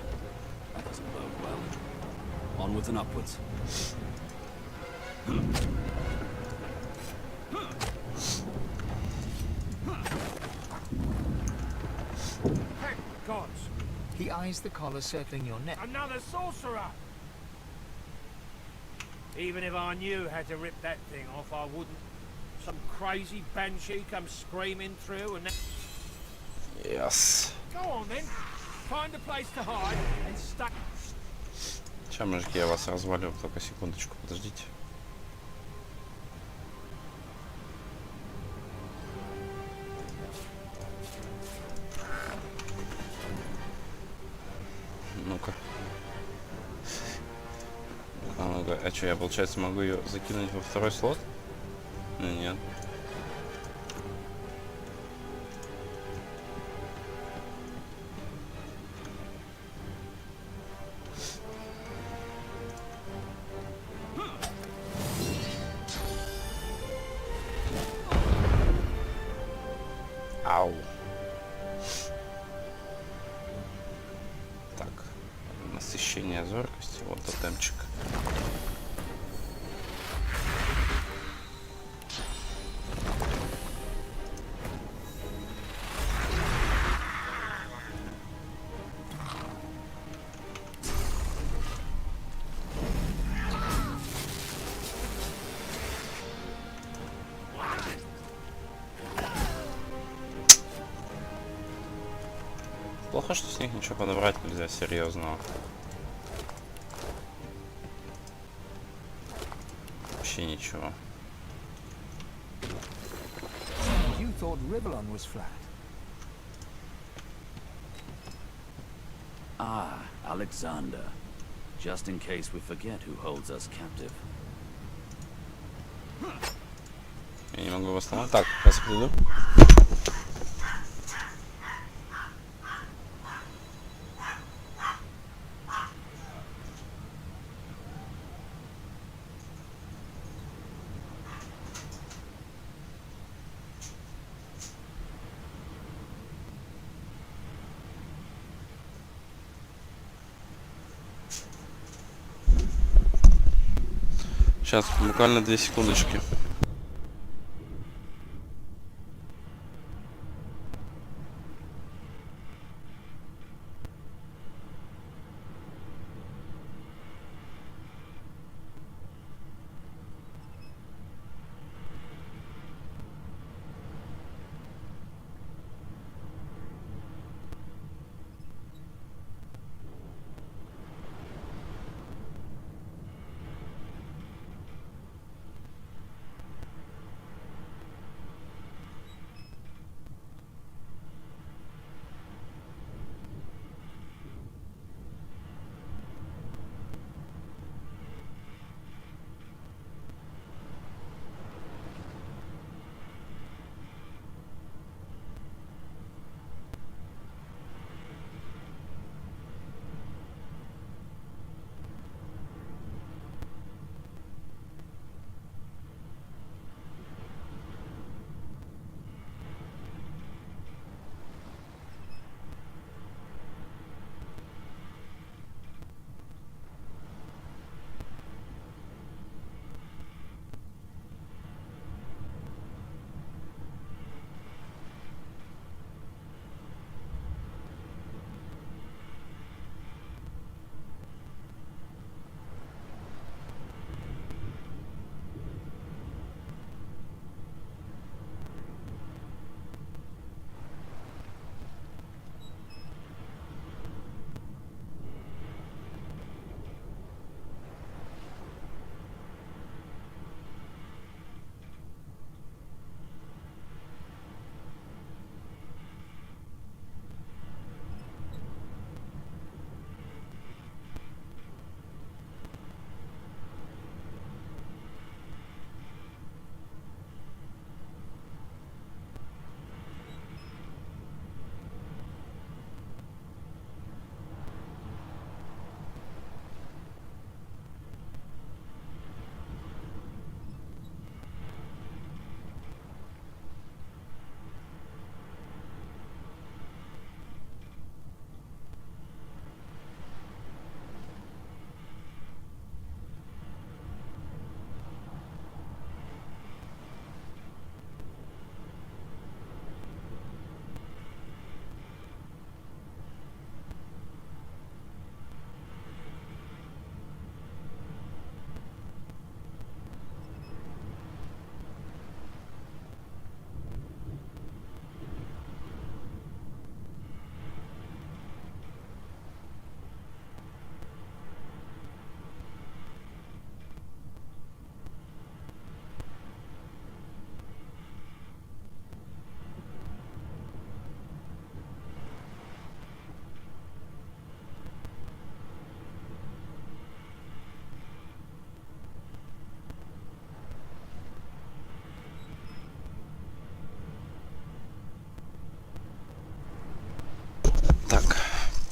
That doesn't bode well. Onwards and upwards. Heck, gods! He eyes the collar circling your neck. Another sorcerer! Even if I knew how to rip that thing off, I wouldn't. Some crazy banshee comes screaming through and... Yes. Go on then. Find a place to hide and stuck... Сейчас, мужики, я вас развалю. Только секундочку, подождите. Ну-ка. А что, я, получается, могу ее закинуть во второй слот? Ну, нет. Ау. Так. Насыщение зоркости. Вот тотемчик. Плохо, что с них ничего подобрать нельзя серьезного. Вообще ничего. You thought Rivellon was flat. Ah, Alexander. Just in case we forget who holds us captive. Я не могу восстановить. Так, сейчас приду. Сейчас, буквально 2 секундочки.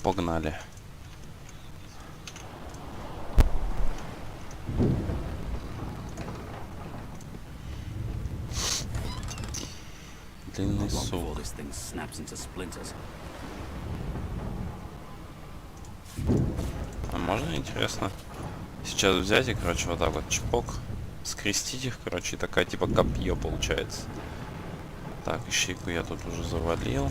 Погнали. Длинный Not long сук. before this thing snaps into splinters. А можно, интересно, сейчас взять и, короче, вот так вот чпок, скрестить их, короче, и такая типа копье получается. Так, ищейку я тут уже завалил.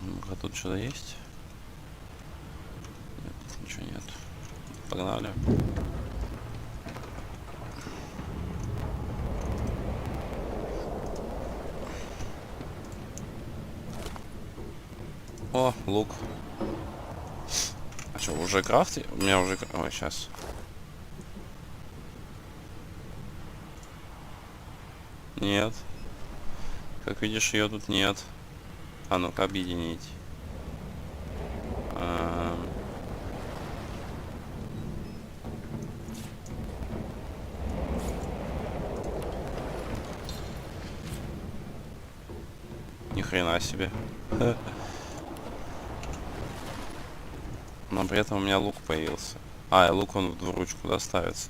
Ну-ка, тут что-то есть? Нет, ничего нет. Погнали. О, лук. А что, уже крафти? У меня уже... Ой, сейчас. Нет. Как видишь, ее тут нет. А ну-ка, объединить. Ни хрена себе. Но при этом у меня лук появился. А, и лук он в двуручку доставится.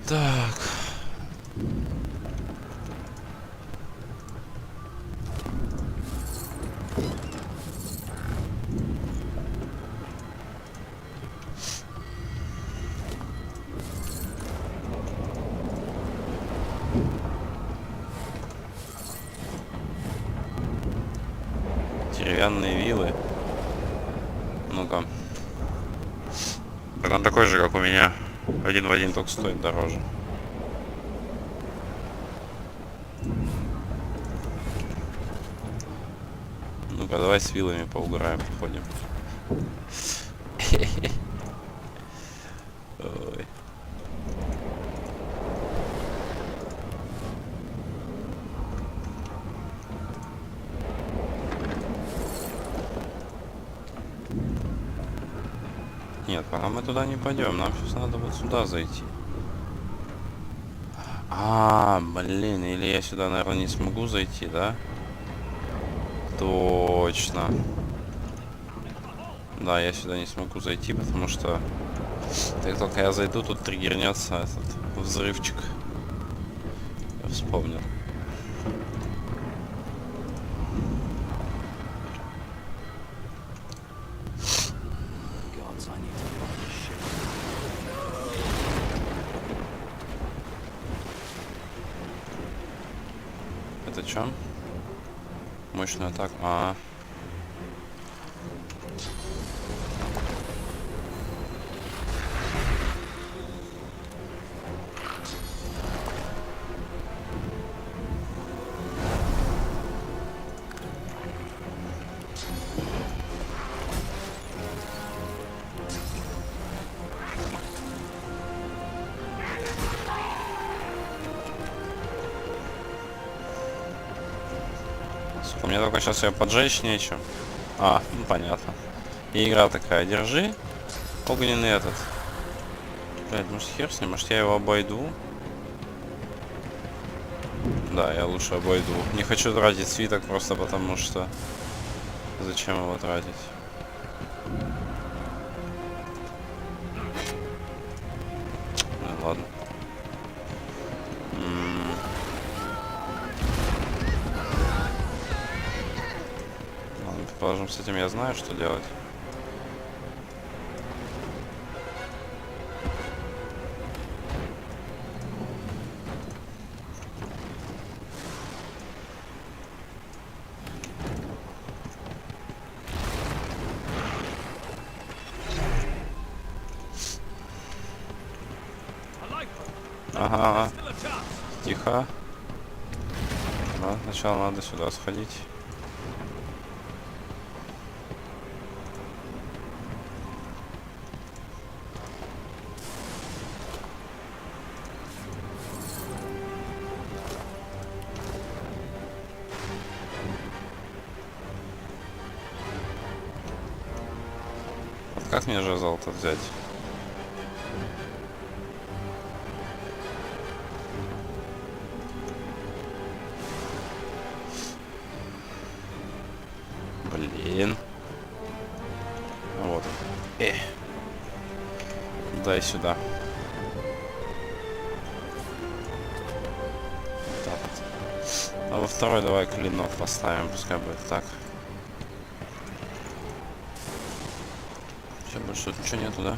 Так. Деревянные вилы. Ну-ка. Так он такой же, как у меня. Один в один, только стоит дороже. Ну-ка, давай с вилами поугараем, походим. Ой. Нет, пока мы туда не пойдем. Нам сейчас надо вот сюда зайти. А, блин, или я сюда, наверное, не смогу зайти, да? Точно. Да, я сюда не смогу зайти, потому что как только я зайду, тут триггернется этот взрывчик. Я вспомнил. Gods, I need to fuck this shit. Это чё? Мощная атака. А. Мне только сейчас ее поджечь нечем. А, ну понятно. И игра такая, держи. Огненный этот. Блядь, может хер с ним, может я его обойду? Да, я лучше обойду. Не хочу тратить свиток просто потому что... Зачем его тратить? Ну ладно. Предположим, с этим я знаю, что делать. Ага. Тихо. Да, сначала надо сюда сходить. как мне жезл-то взять? Блин. Вот. Дай сюда. Так вот. А во второй давай клинок поставим, пускай будет так. Все, больше тут ничего нету, да?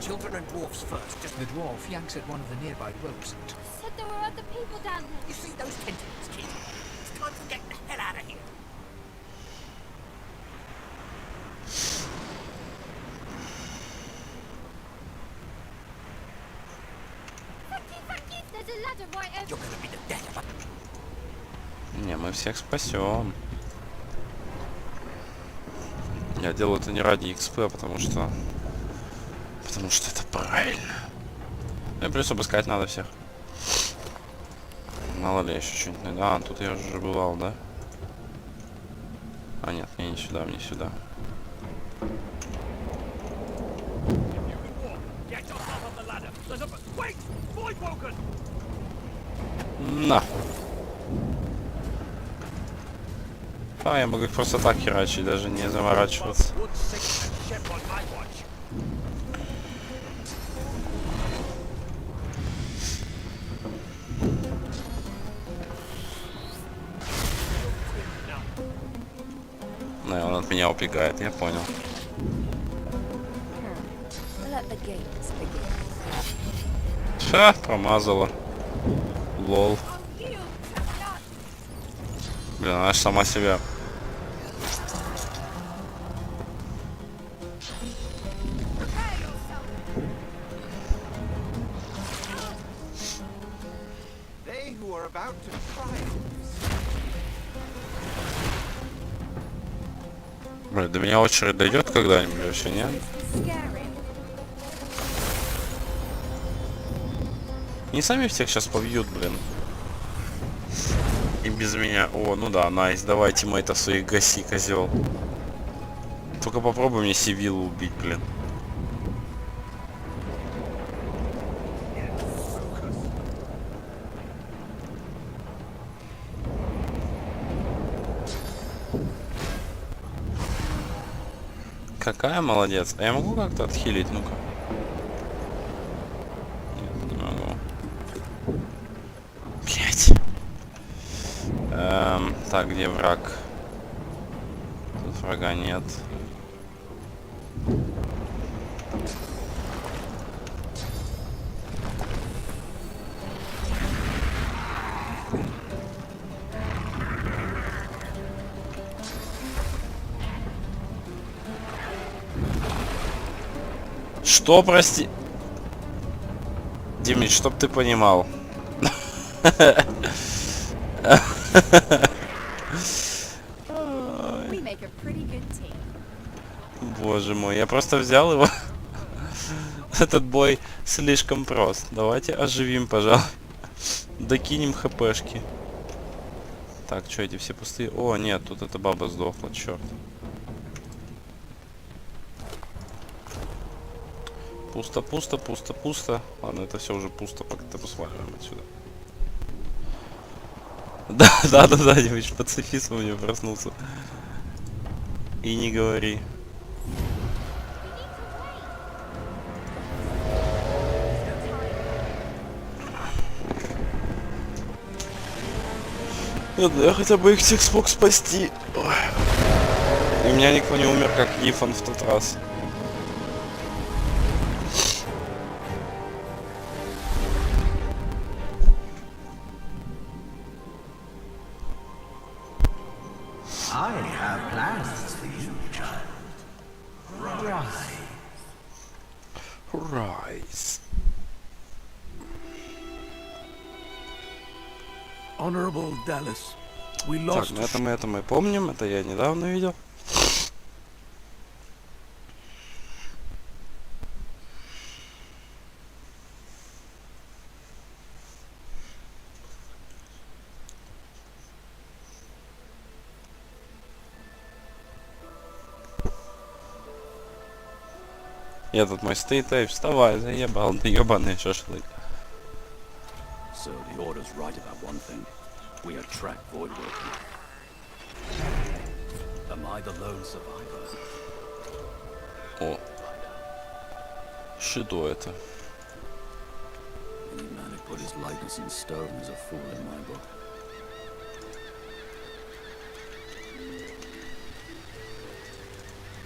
Children and dwarfs first. Just the dwarf yanks at one of the nearby ropes. Said there were other people down there. You see those tentacles, kid? It's time to get the hell out of here. There's a ladder right over. You're gonna be the death of a... Не, мы всех спасем. Я делаю это не ради XP, потому что это правильно. Ну и плюс обыскать надо всех. Мало ли еще что-нибудь найду. А, тут я уже бывал, да? А нет, мне не сюда, мне сюда. На! А, я могу их просто так херачить, даже не заморачиваться. Ну, он от меня убегает, я понял. Let the games begin. Ха, промазала. Лол. Блин, она же сама себя. They who are about to triumph. Блин, до меня очередь дойдет когда-нибудь вообще, нет? Не сами всех сейчас побьют, блин. И без меня. О, ну да, найс. Давай, тиммейта своих гаси, козел. Только попробуй мне Сивиллу убить, блин. Какая молодец. А я могу как-то отхилить? Ну-ка. Нет, не могу. Блять. Так, где враг? Тут врага нет. Что, прости? Димич, чтоб ты понимал. Боже мой, я просто взял его. Этот бой слишком прост. Давайте оживим, пожалуй. Докинем хпшки. Так, что эти все пустые? О, нет, тут эта баба сдохла, черт. Пусто, пусто, пусто, пусто. Ладно, это все уже пусто, пока-то сваливаем отсюда. Да, Димич, пацифизм у меня проснулся. И не говори. Я хотя бы их всех смог спасти. Ой. И у меня никто не умер, как Ифан в тот раз. I have plans for you, child. Rise. Rise. Honorable Dallas, We Так, lost. ну это мы помним, это я недавно видел. И этот мой стоит, эй, вставай, заебал, ты ебаный шашлык. So the order's right about one thing. We attract void workers. Am I the lone survivor? О. Что это? Any man who put his likeness in stone is a fool in my book.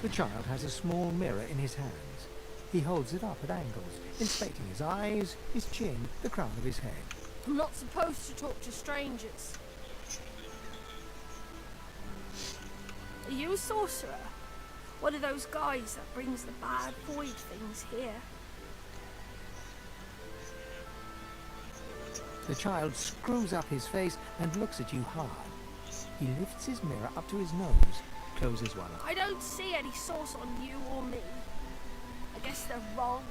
The child has a small mirror in his hands. He holds it up at angles, inspecting his eyes, his chin, the crown of his head. I'm not supposed to talk to strangers. Are you a sorcerer? One of those guys that brings the bad void things here? The child screws up his face and looks at you hard. He lifts his mirror up to his nose, closes one eye. I don't see any source on you or me. I guess they're wrong.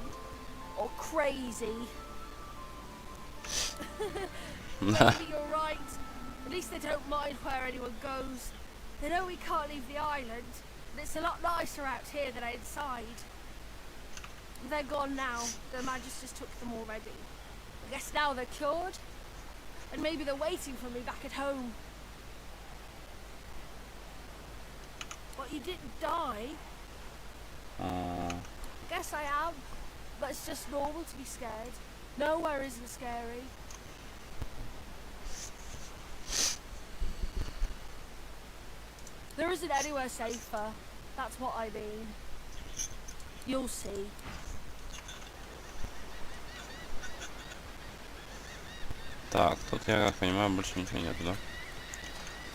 Or crazy. Maybe you're right. At least they don't mind where anyone goes. They know we can't leave the island, and it's a lot nicer out here than inside. They're gone now. The Magisters took them already. I guess now they're cured, and maybe they're waiting for me back at home. But you didn't die. Guess I am, but it's just normal to be scared. Nowhere isn't scary. There isn't anywhere safer. That's what I mean. You'll see. Так, тут я как понимаю больше ничего нету, да?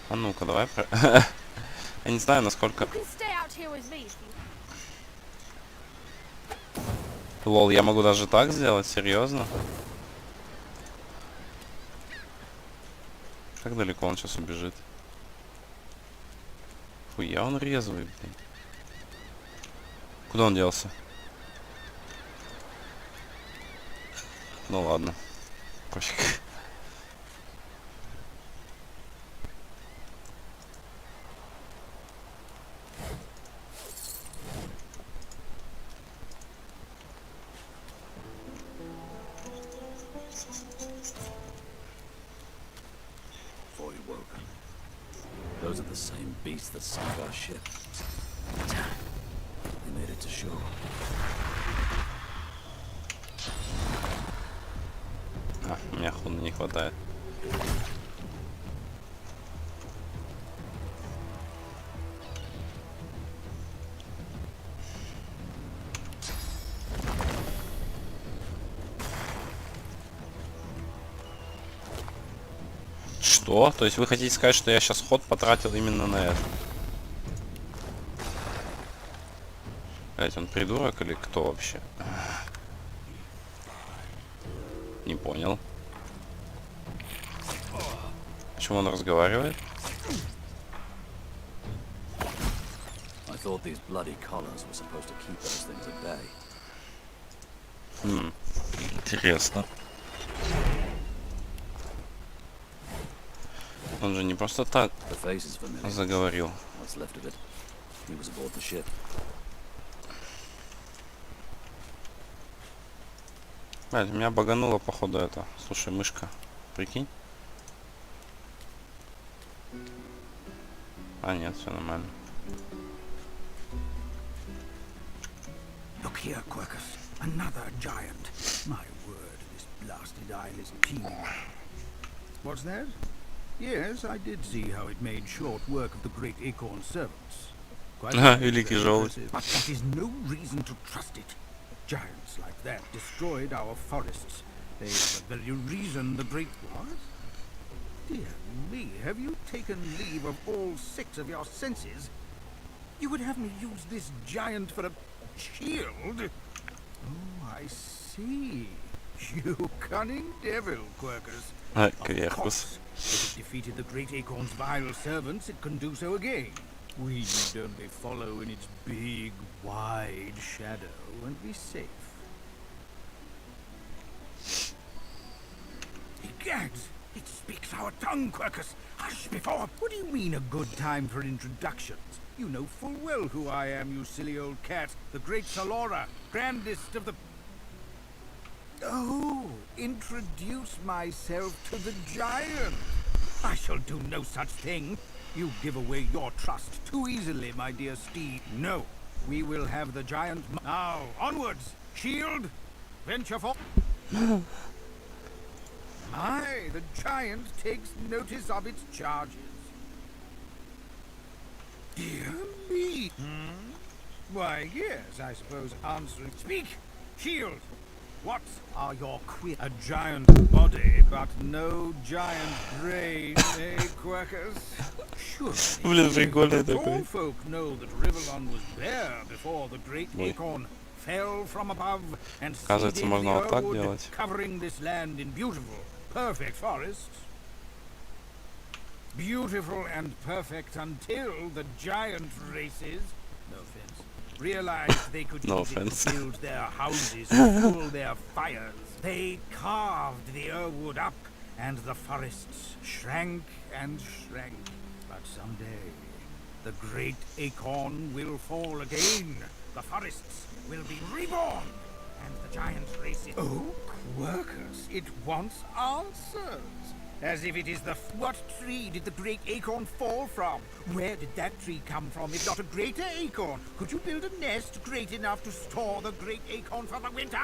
А ну-ка, давай. Я не знаю, насколько... You can stay out here with me if you... Лол, я могу даже так сделать? Серьезно? Как далеко он сейчас убежит? Хуя он резвый, блин. Куда он делся? Ну ладно. Пофиг. Those are the same beasts that sank our ship. They made it to shore. А, мне хуна не хватает. Что? То есть вы хотите сказать, что я сейчас ход потратил именно на это? Блять, он придурок или кто вообще? Не понял. Почему он разговаривает? I thought these bloody collars were supposed to keep those things at bay. Интересно. Он же не просто так заговорил. Блядь, меня багануло, походу, это. Слушай, мышка, прикинь. А, нет, все нормально. Look here, Quercus. Another giant. My word, this blasted isle is teeming. What's that? Yes, I did see how it made short work of the great acorn servants. Великий желудь. But that is no reason to trust it. Giants like that destroyed our forests. They are the very reason the great what? Dear me, have you taken leave of all 6 of your senses? You would have me use this giant for a shield? Oh, I see. You cunning devil, Quercus. Of Quercus. course, if it defeated the great acorn's vile servants, it can do so again. We need only follow in its big, wide shadow and be safe. Egads! It speaks our tongue, Quercus! Hush before! What do you mean a good time for introductions? You know full well who I am, you silly old cat. The great Salora, grandest of the... Oh, introduce myself to the giant. I shall do no such thing. You give away your trust too easily, my dear steed. No, we will have the giant... Now, onwards! Shield! Venture for... Aye, the giant takes notice of its charges. Dear me! Why, yes, I suppose answering... Speak! Shield! What are your queer... A giant body, but no giant brain, eh, Quercus? Блин, прикольный Surely, all такой. folk know that Rivellon was bare before the great acorn fell from above and Оказывается, seeded можно the вот так earthwood, делать. covering this land in beautiful, perfect forests. Beautiful and perfect until the giant races, no offense, realized they could No use it offense. to build their houses and fuel their fires. They carved the earthwood up, and the forests shrank and shrank. But someday, the great acorn will fall again. The forests will be reborn, and the giant races... Oh, Quercus, it wants answers. As if it is the... What tree did the great acorn fall from? Where did that tree come from, if not a greater acorn? Could you build a nest great enough to store the great acorn for the winter?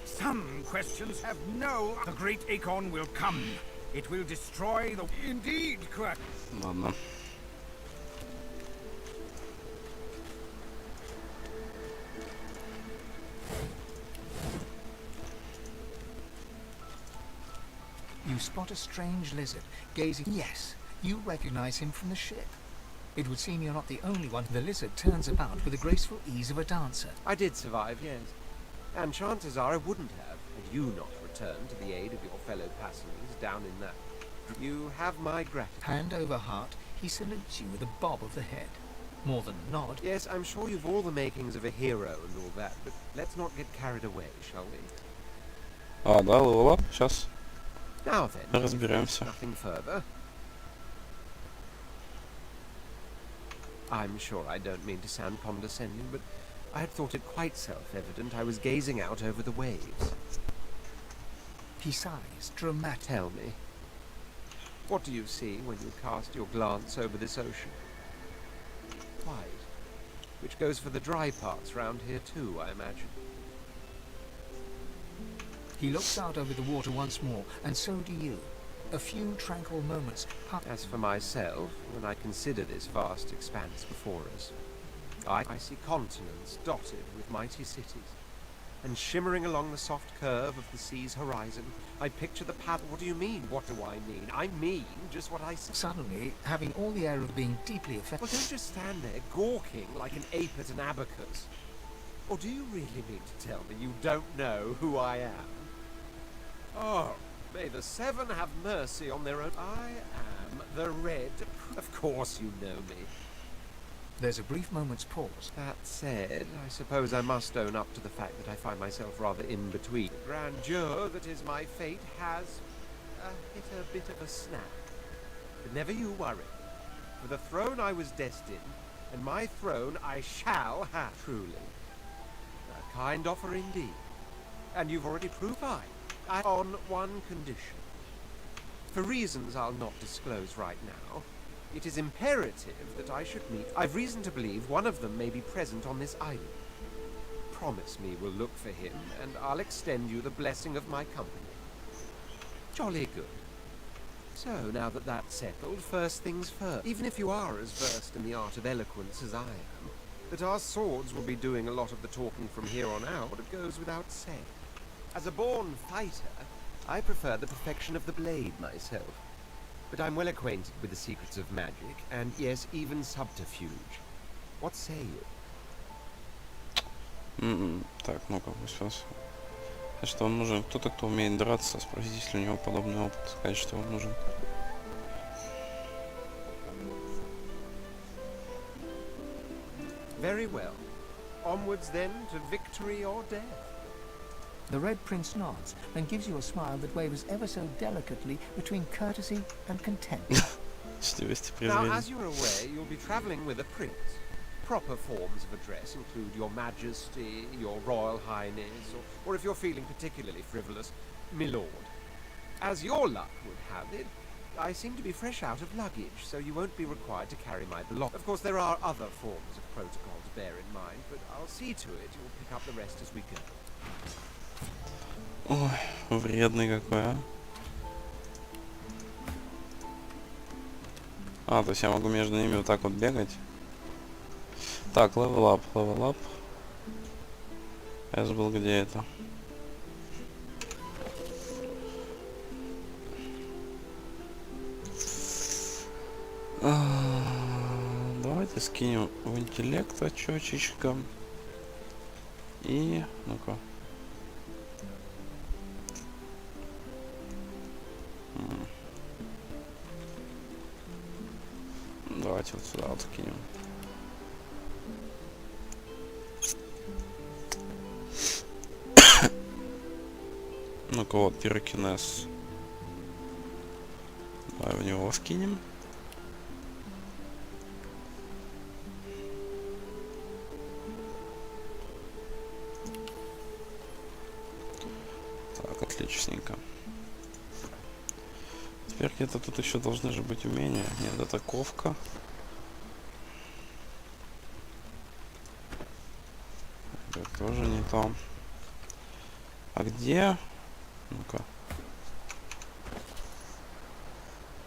Some questions have no... The great acorn will come. It will destroy the... Indeed, Quercus. Ладно. You spot a strange lizard gazing. Yes, you recognize him from the ship. It would seem you're not the only one. The lizard turns about with the graceful ease of a dancer. I did survive, yes. And chances are I wouldn't have, had you not returned to the aid of your fellow passengers down in that. You have my gratitude. Hand over heart, he salutes you with a bob of the head. More than a nod. Yes, I'm sure you've all the makings of a hero and all that, but let's not get carried away, shall we? А, да, Лола, сейчас Now then, разберемся. nothing further. I'm sure I don't mean to sound condescending, but I had thought it quite self-evident I was gazing out over the waves. He sighs, dramatic. Tell me, what do you see when you cast your glance over this ocean? White, which goes for the dry parts round here too, I imagine. He looks out over the water once more, and so do you. A few tranquil moments. As for myself, when I consider this vast expanse before us, I see continents dotted with mighty cities, and shimmering along the soft curve of the sea's horizon, I picture the paddle. What do you mean? What do I mean? I mean just what I see. Suddenly, having all the air of being deeply affected. Well, don't just stand there gawking like an ape at an abacus. Or do you really mean to tell me you don't know who I am? Oh, may the seven have mercy on their own. I am the Red. Of course you know me. There's a brief moment's pause. That said, I suppose I must own up to the fact that I find myself rather in between. The grandeur that is my fate has hit a bit of a snap. But never you worry. For the throne I was destined, and my throne I shall have. Truly. A kind offer indeed. And you've already proved I on one condition. For reasons I'll not disclose right now, it is imperative that I should meet. I've reason to believe one of them may be present on this island. Promise me we'll look for him, and I'll extend you the blessing of my company. Jolly good. So, now that that's settled, first things first. Even if you are as versed in the art of eloquence as I am, that our swords will be doing a lot of the talking from here on out, it goes without saying. As a born fighter, I prefer the perfection of the blade myself. But I'm well acquainted with the secrets of magic, and yes, even subterfuge. What say you? Так, ну-ка, сейчас. Что он нужен? Кто-то, кто умеет драться, спросите, если у него подобный опыт. Сказать, что он нужен. Very well. Onwards then to victory or death. The Red Prince nods and gives you a smile that wavers ever so delicately between courtesy and contempt. Now, as you're aware, you'll be traveling with a prince. Proper forms of address include Your Majesty, Your Royal Highness, or if you're feeling particularly frivolous, Milord. As your luck would have it, I seem to be fresh out of luggage, so you won't be required to carry my belongings. Of course, there are other forms of protocol to bear in mind, but I'll see to it you'll pick up the rest as we go. Ой, вредный какой, а. А, то есть я могу между ними вот так вот бегать. Так, левел ап, левел ап. Я забыл, где это. Давайте скинем в интеллект очечечка. И, ну-ка. Давайте вот сюда вот скинем. Ну-ка, вот пирокинез. Давай в него вкинем. Так, отличненько. Теперь где-то тут еще должны же быть умения. Нет, это ковка. Это тоже не то. А где? Ну-ка.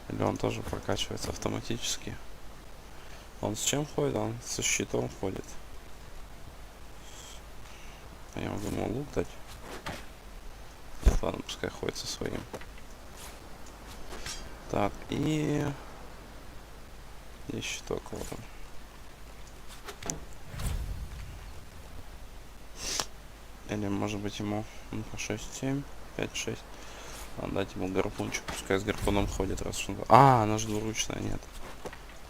Или он тоже прокачивается автоматически? Он с чем ходит? Он со щитом ходит. Я могу ему лук дать. Нет, ладно, пускай ходит со своим. Так, и... Здесь щиток, вот он. Или, может быть, ему... Ну-ка, 6, 7, 5, 6. Надо дать ему гарпунчик, пускай с гарпуном ходит, раз что... А, она же двуручная, нет.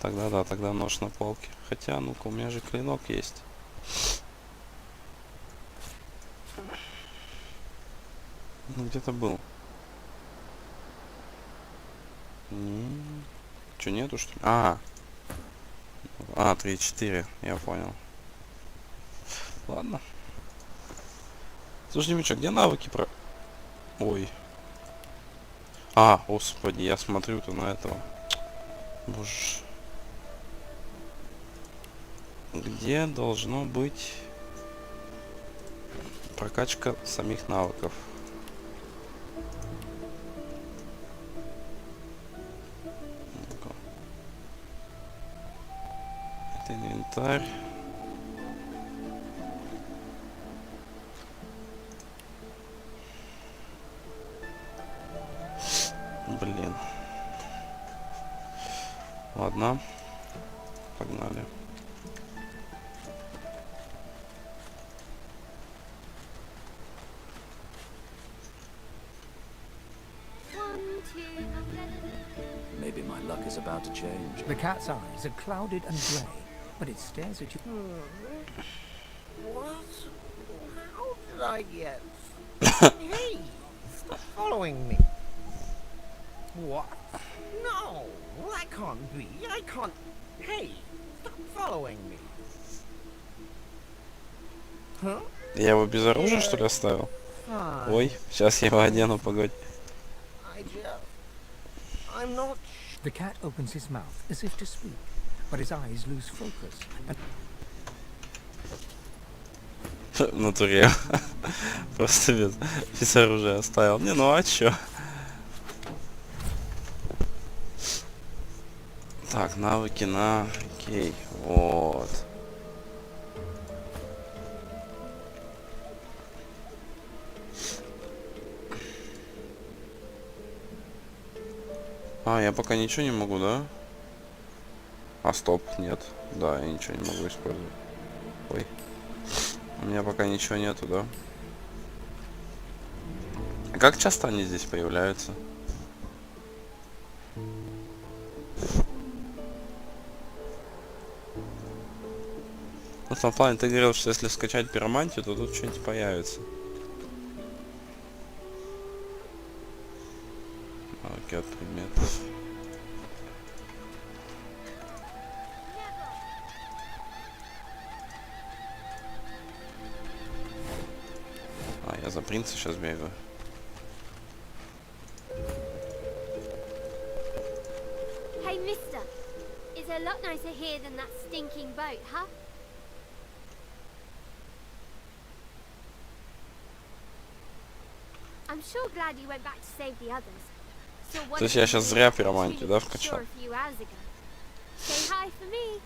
Тогда да, тогда нож на палке. Хотя, ну-ка, у меня же клинок есть. Ну, где-то был. Че, нету, что ли? А, 3-4, я понял. Ладно. Слушай, Мича, где навыки про... Ой. А, господи, я смотрю-то на этого. Боже. Где должно быть прокачка самих навыков? Это инвентарь. Блин. Ладно. Погнали. Maybe my luck is about to change. The cat's eyes are clouded and grey, but it stares at you. What? How did I get? Hey, stop following me. What? No, that can't be. I can't. Hey, stop following me. Huh? Я его без оружия, что ли, оставил? Fine. Ой, сейчас я его одену, погодь. I'm not. The cat opens his mouth as if to speak, but his eyes lose focus. And В натуре. Просто без оружия оставил. Не, ну а чё? Так, навыки на... Окей, вот. А, я пока ничего не могу, да? А, стоп, нет. Да, я ничего не могу использовать. Ой. У меня пока ничего нету, да? как часто они здесь появляются? Ну, в том плане, ты говорил, что если скачать пиромантию, то тут что-нибудь появится. Навыки от предметов. А, я за принца сейчас бегаю. Hey, mister. It's a lot nicer here than that stinking boat, huh? I'm sure glad you went back to save the others. Saw one То есть of я them сейчас leave зря that пиромантию, да, opportunity вкачал? ashore a few hours ago. Say hi for me.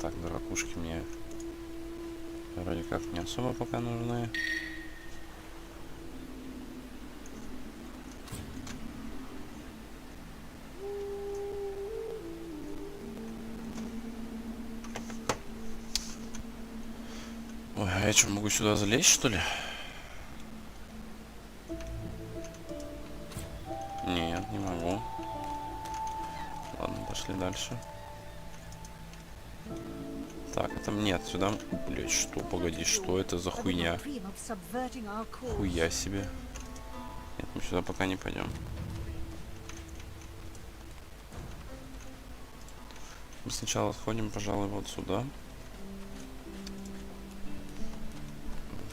Так, дуракушки мне вроде как не особо пока нужны. Ой, а я что, могу сюда залезть, что ли? Нет, не могу. Ладно, пошли дальше. Так, это нет, сюда... Блять, что? Погоди, что это за хуйня? Хуя себе. Нет, мы сюда пока не пойдем. Мы сначала сходим, пожалуй, вот сюда.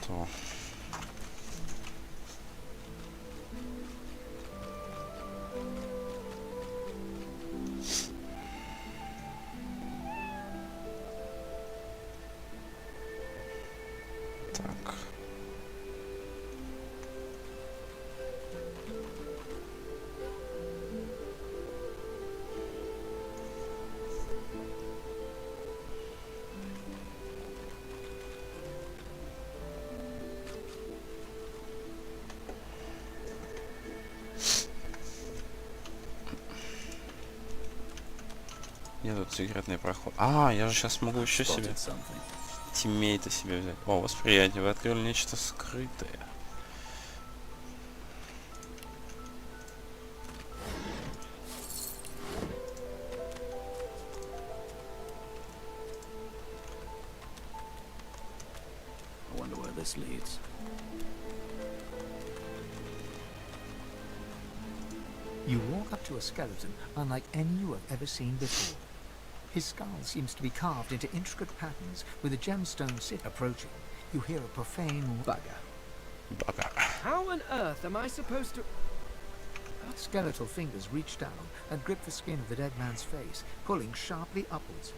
То. Так. Где тут секретный проход? А, я же сейчас могу еще себе Spotted something. тиммейта себе взять. О, восприятие. Вы открыли нечто скрытое. I wonder where this leads. You walk up to a skeleton unlike any you have ever seen before. His skull seems to be carved into intricate patterns with a gemstone sit approaching. You hear a profane bugger. Бага. How on earth am I supposed to... Skeletal fingers reach down and grip the skin of the dead man's face, pulling sharply upwards.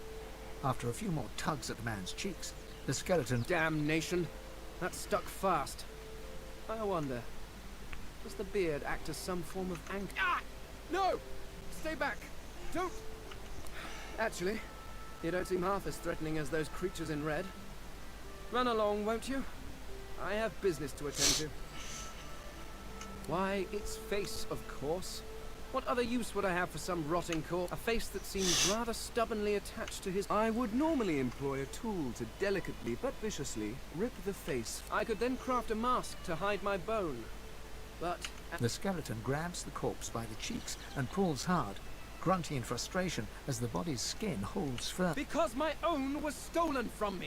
After a few more tugs at the man's cheeks, the skeleton... Damnation! That stuck fast. I wonder... Does the beard act as some form of anchor? Ah! No! Stay back! Don't... Actually, you don't seem half as threatening as those creatures in red. Run along, won't you? I have business to attend to. Why, its face, of course. What other use would I have for some rotting corpse? A face that seems rather stubbornly attached to his... I would normally employ a tool to delicately but viciously rip the face. I could then craft a mask to hide my bone. But... The skeleton grabs the corpse by the cheeks and pulls hard, grunting in frustration as the body's skin holds firm. Because my own was stolen from me.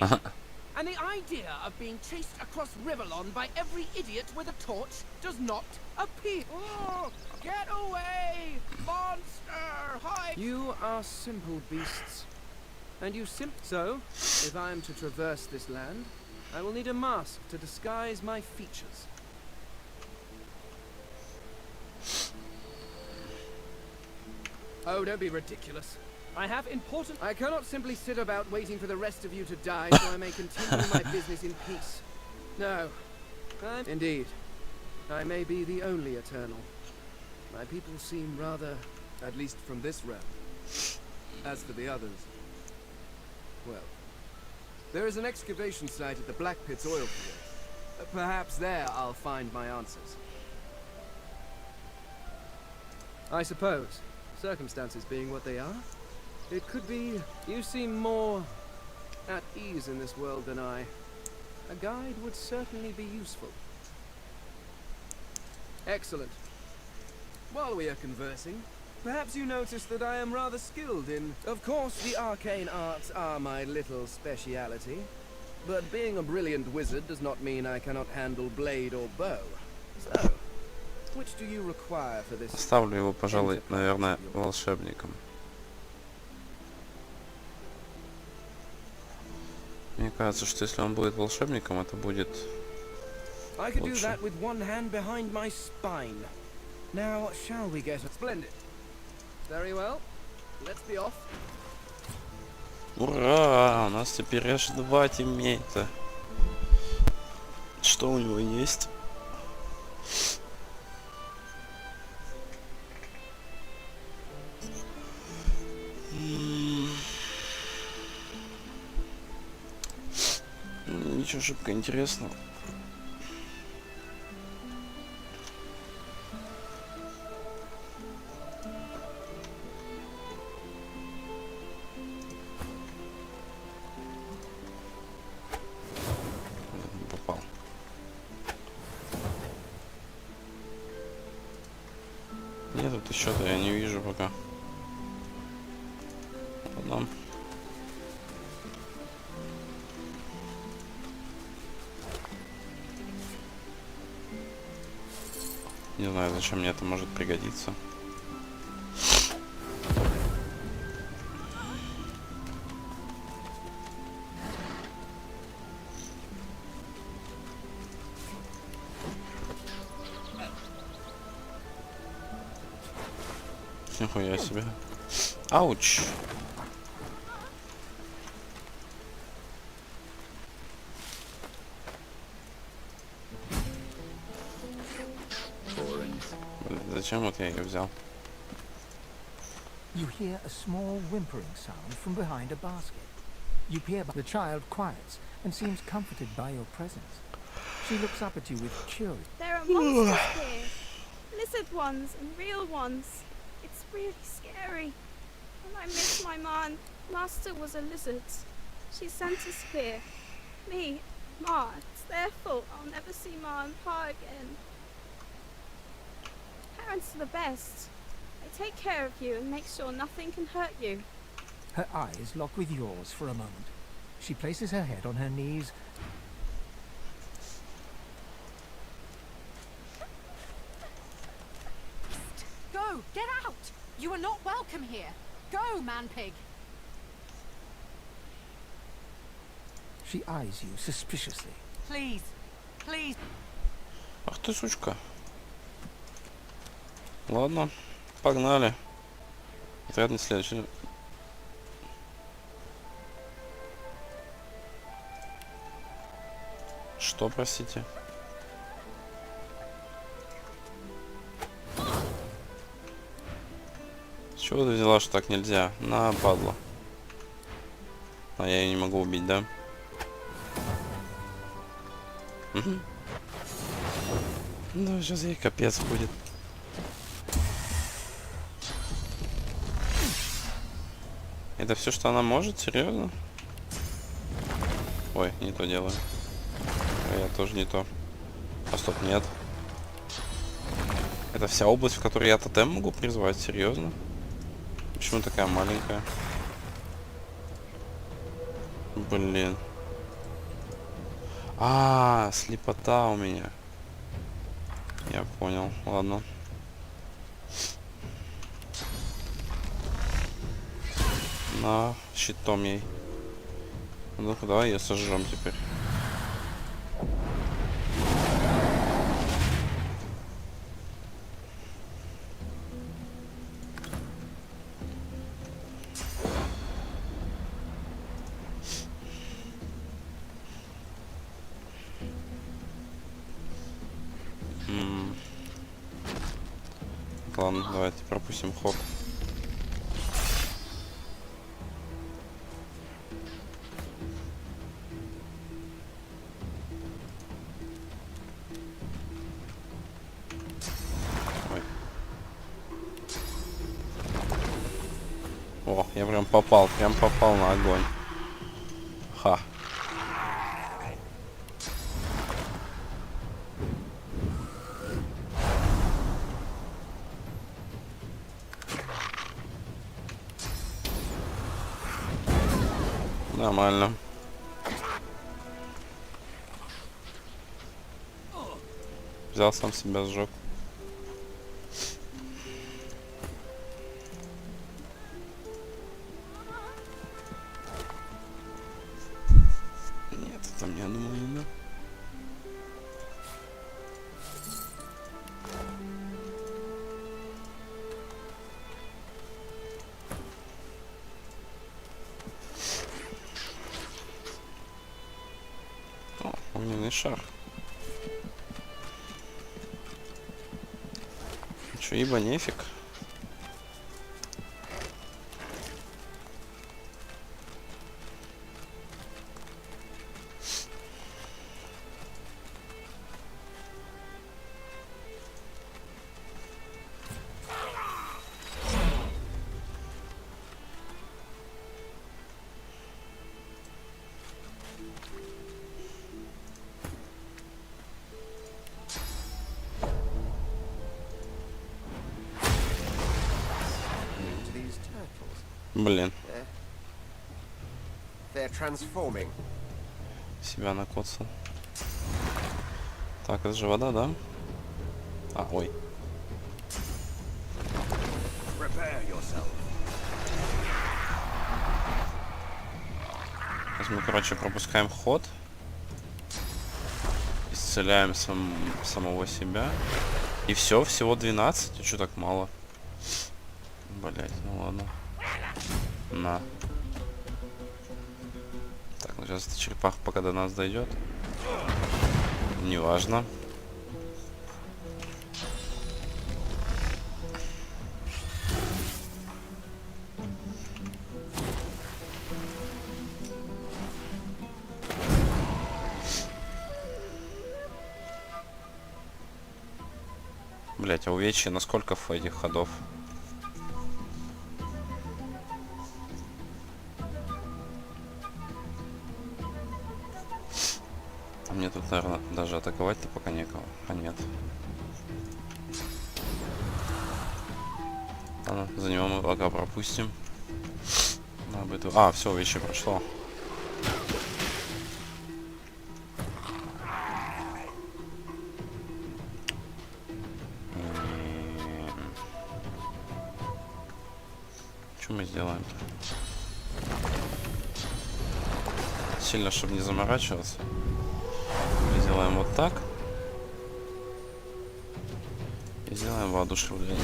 And the idea of being chased across Rivellon by every idiot with a torch does not appeal. Oh, get away! Monster! Hide! You are simple beasts. And you So, if I am to traverse this land, I will need a mask to disguise my features. Oh, don't be ridiculous. I have important... I cannot simply sit about waiting for the rest of you to die so I may continue my business in peace. No. Indeed. I may be the only Eternal. My people seem rather... At least from this realm. As for the others... Well... There is an excavation site at the Black Pit's oil field. Perhaps there I'll find my answers. I suppose, circumstances being what they are, it could be you seem more at ease in this world than I. A guide would certainly be useful. Excellent. While we are conversing, perhaps you notice that I am rather skilled in... Of course, the arcane arts are my little speciality, but being a brilliant wizard does not mean I cannot handle blade or bow. So, which do you require for this? Ставлю его, пожалуй, наверное, волшебником. Мне кажется, что если он будет волшебником, это будет I could do лучше. that with one hand behind my spine. Now, shall we get a... Splendid. Very well. Let's be off. Ура! У нас теперь аж 2 тиммейта. Что у него есть? Ничего шибко интересного. Попал. Нет, тут еще-то я не вижу пока. Ладно. Не знаю, зачем мне это может пригодиться. Нихуя себе. Ауч. Зачем вот я ее взял? You hear a small whimpering sound from behind a basket. You peer back. The child quiets and seems comforted by your presence. She looks up at you with curiosity. There are monsters here. Lizard ones and real ones. It's really scary. And I miss my man. Master was a lizard. She sent us here. Me, Ma. It's their fault I'll never see Ma and Pa again. Parents are the best. They take care of you and make sure nothing can hurt you. Her eyes lock with yours for a moment. She places her head on her knees. Go! Get out! You are not welcome here. Go, man-pig! She eyes you suspiciously. Please. Please. Ах ты, сучка. Ладно, погнали. Отряд на следующий. Что, простите? С чего ты взяла, что так нельзя? На, падла. А я ее не могу убить, да? Угу. Ну, сейчас ей капец будет. Это все, что она может? Серьезно? Ой, не то делаю. А я тоже не то. А стоп, нет. Это вся область, в которой я тотем могу призвать? Серьезно? Почему такая маленькая? Блин. А, слепота у меня. Я понял. Ладно. На, щитом ей. Ну-ка, давай ее сожжем теперь. Ладно, давайте пропустим ход. Ой. О, я прям попал на огонь. Ха. Нормально. Взял, сам себя сжег. Нет, это мне, я думал, не надо. О, огненный шар. Чё, ибо нефиг. Блин. They're transforming. Себя накоцал. Так, это же вода, да? А, ой. Prepare yourself. Сейчас мы, короче, пропускаем ход. Исцеляем самого себя. И все, всего 12. И что так мало? Блять, ну ладно. На. Так, ну сейчас эта черепаха пока до нас дойдет. Неважно. Блять, а увечье на сколько этих ходов? Мне тут, наверное, даже атаковать-то пока некого. А нет. Ладно, за него мы пока пропустим. А, все, увечье прошло. Что мы сделаем-то? Сильно, чтобы не заморачиваться. Мы сделаем вот так. И сделаем воодушевление.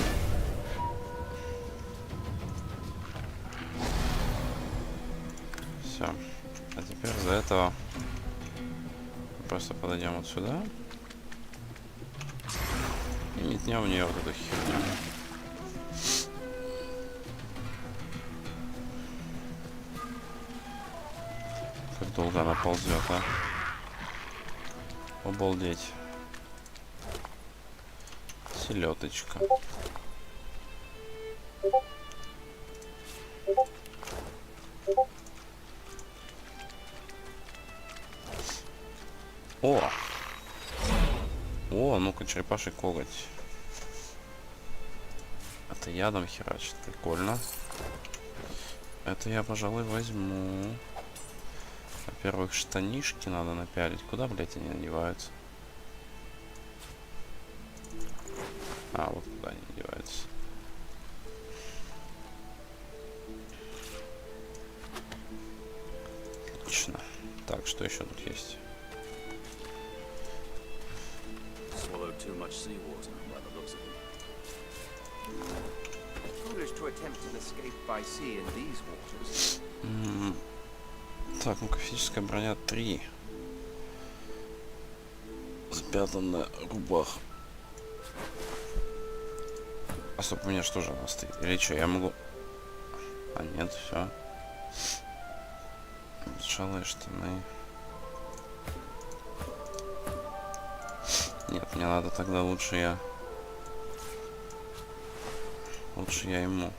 Все. А теперь за этого просто подойдем вот сюда. И метнем в нее вот эту херню. Как долго она ползет, а? Обалдеть. Селедочка. О! О, ну-ка, черепаший коготь. Это ядом херачит. Прикольно. Это я, пожалуй, возьму. Во-первых, штанишки надо напялить. Куда, блядь, они одеваются? А, вот куда они одеваются. Отлично. Так, что еще тут есть? Так, ну-ка, физическая броня 3. Запятнанная рубаха. А стоп, у меня что же она стоит? Или что, я могу... А нет, все. Обветшалые штаны. Нет, мне надо тогда лучше я ему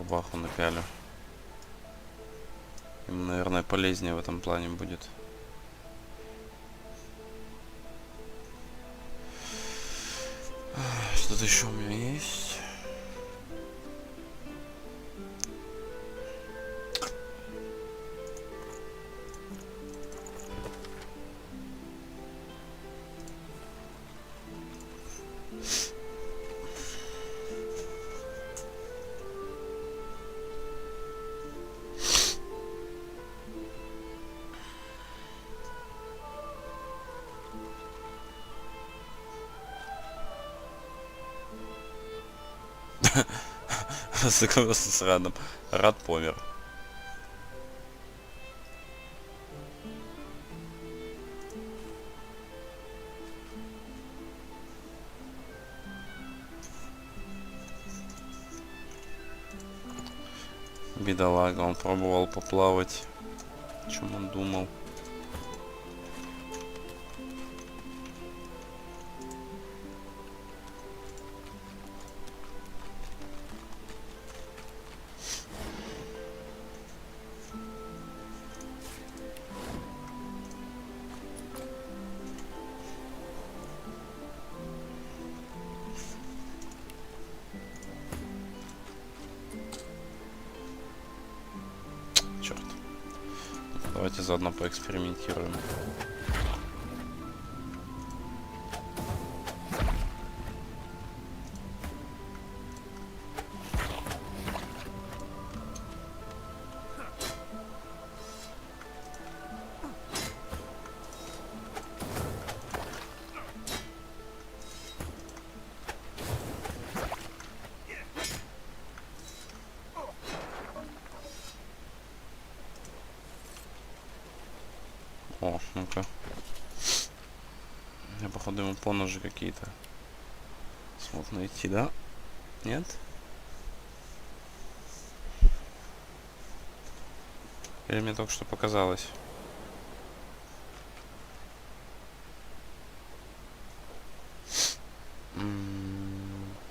рубаху напялю. Ему, наверное, полезнее в этом плане будет. Что-то еще у меня есть. Знакомился с Радом. Рад помер. Бедолага, он пробовал поплавать. О чем он думал? Черт. Давайте заодно поэкспериментируем. О, ну-ка. Я, походу, ему поножи какие-то смог найти, да? Нет? Или мне только что показалось?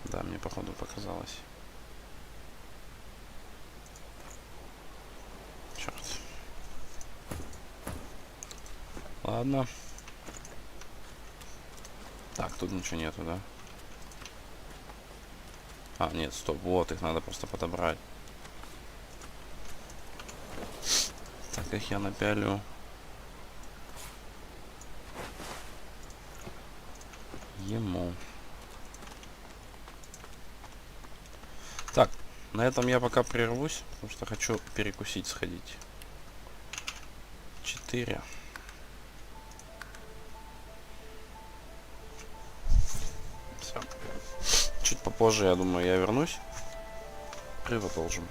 Да, мне, походу, показалось. Черт. Ладно. Так, тут ничего нету, да? А, нет, стоп, вот, их надо просто подобрать. Так, их я напялю. Ему. Так, на этом я пока прервусь, потому что хочу перекусить, сходить. 4. Все. Чуть попозже, я думаю, я вернусь и продолжим.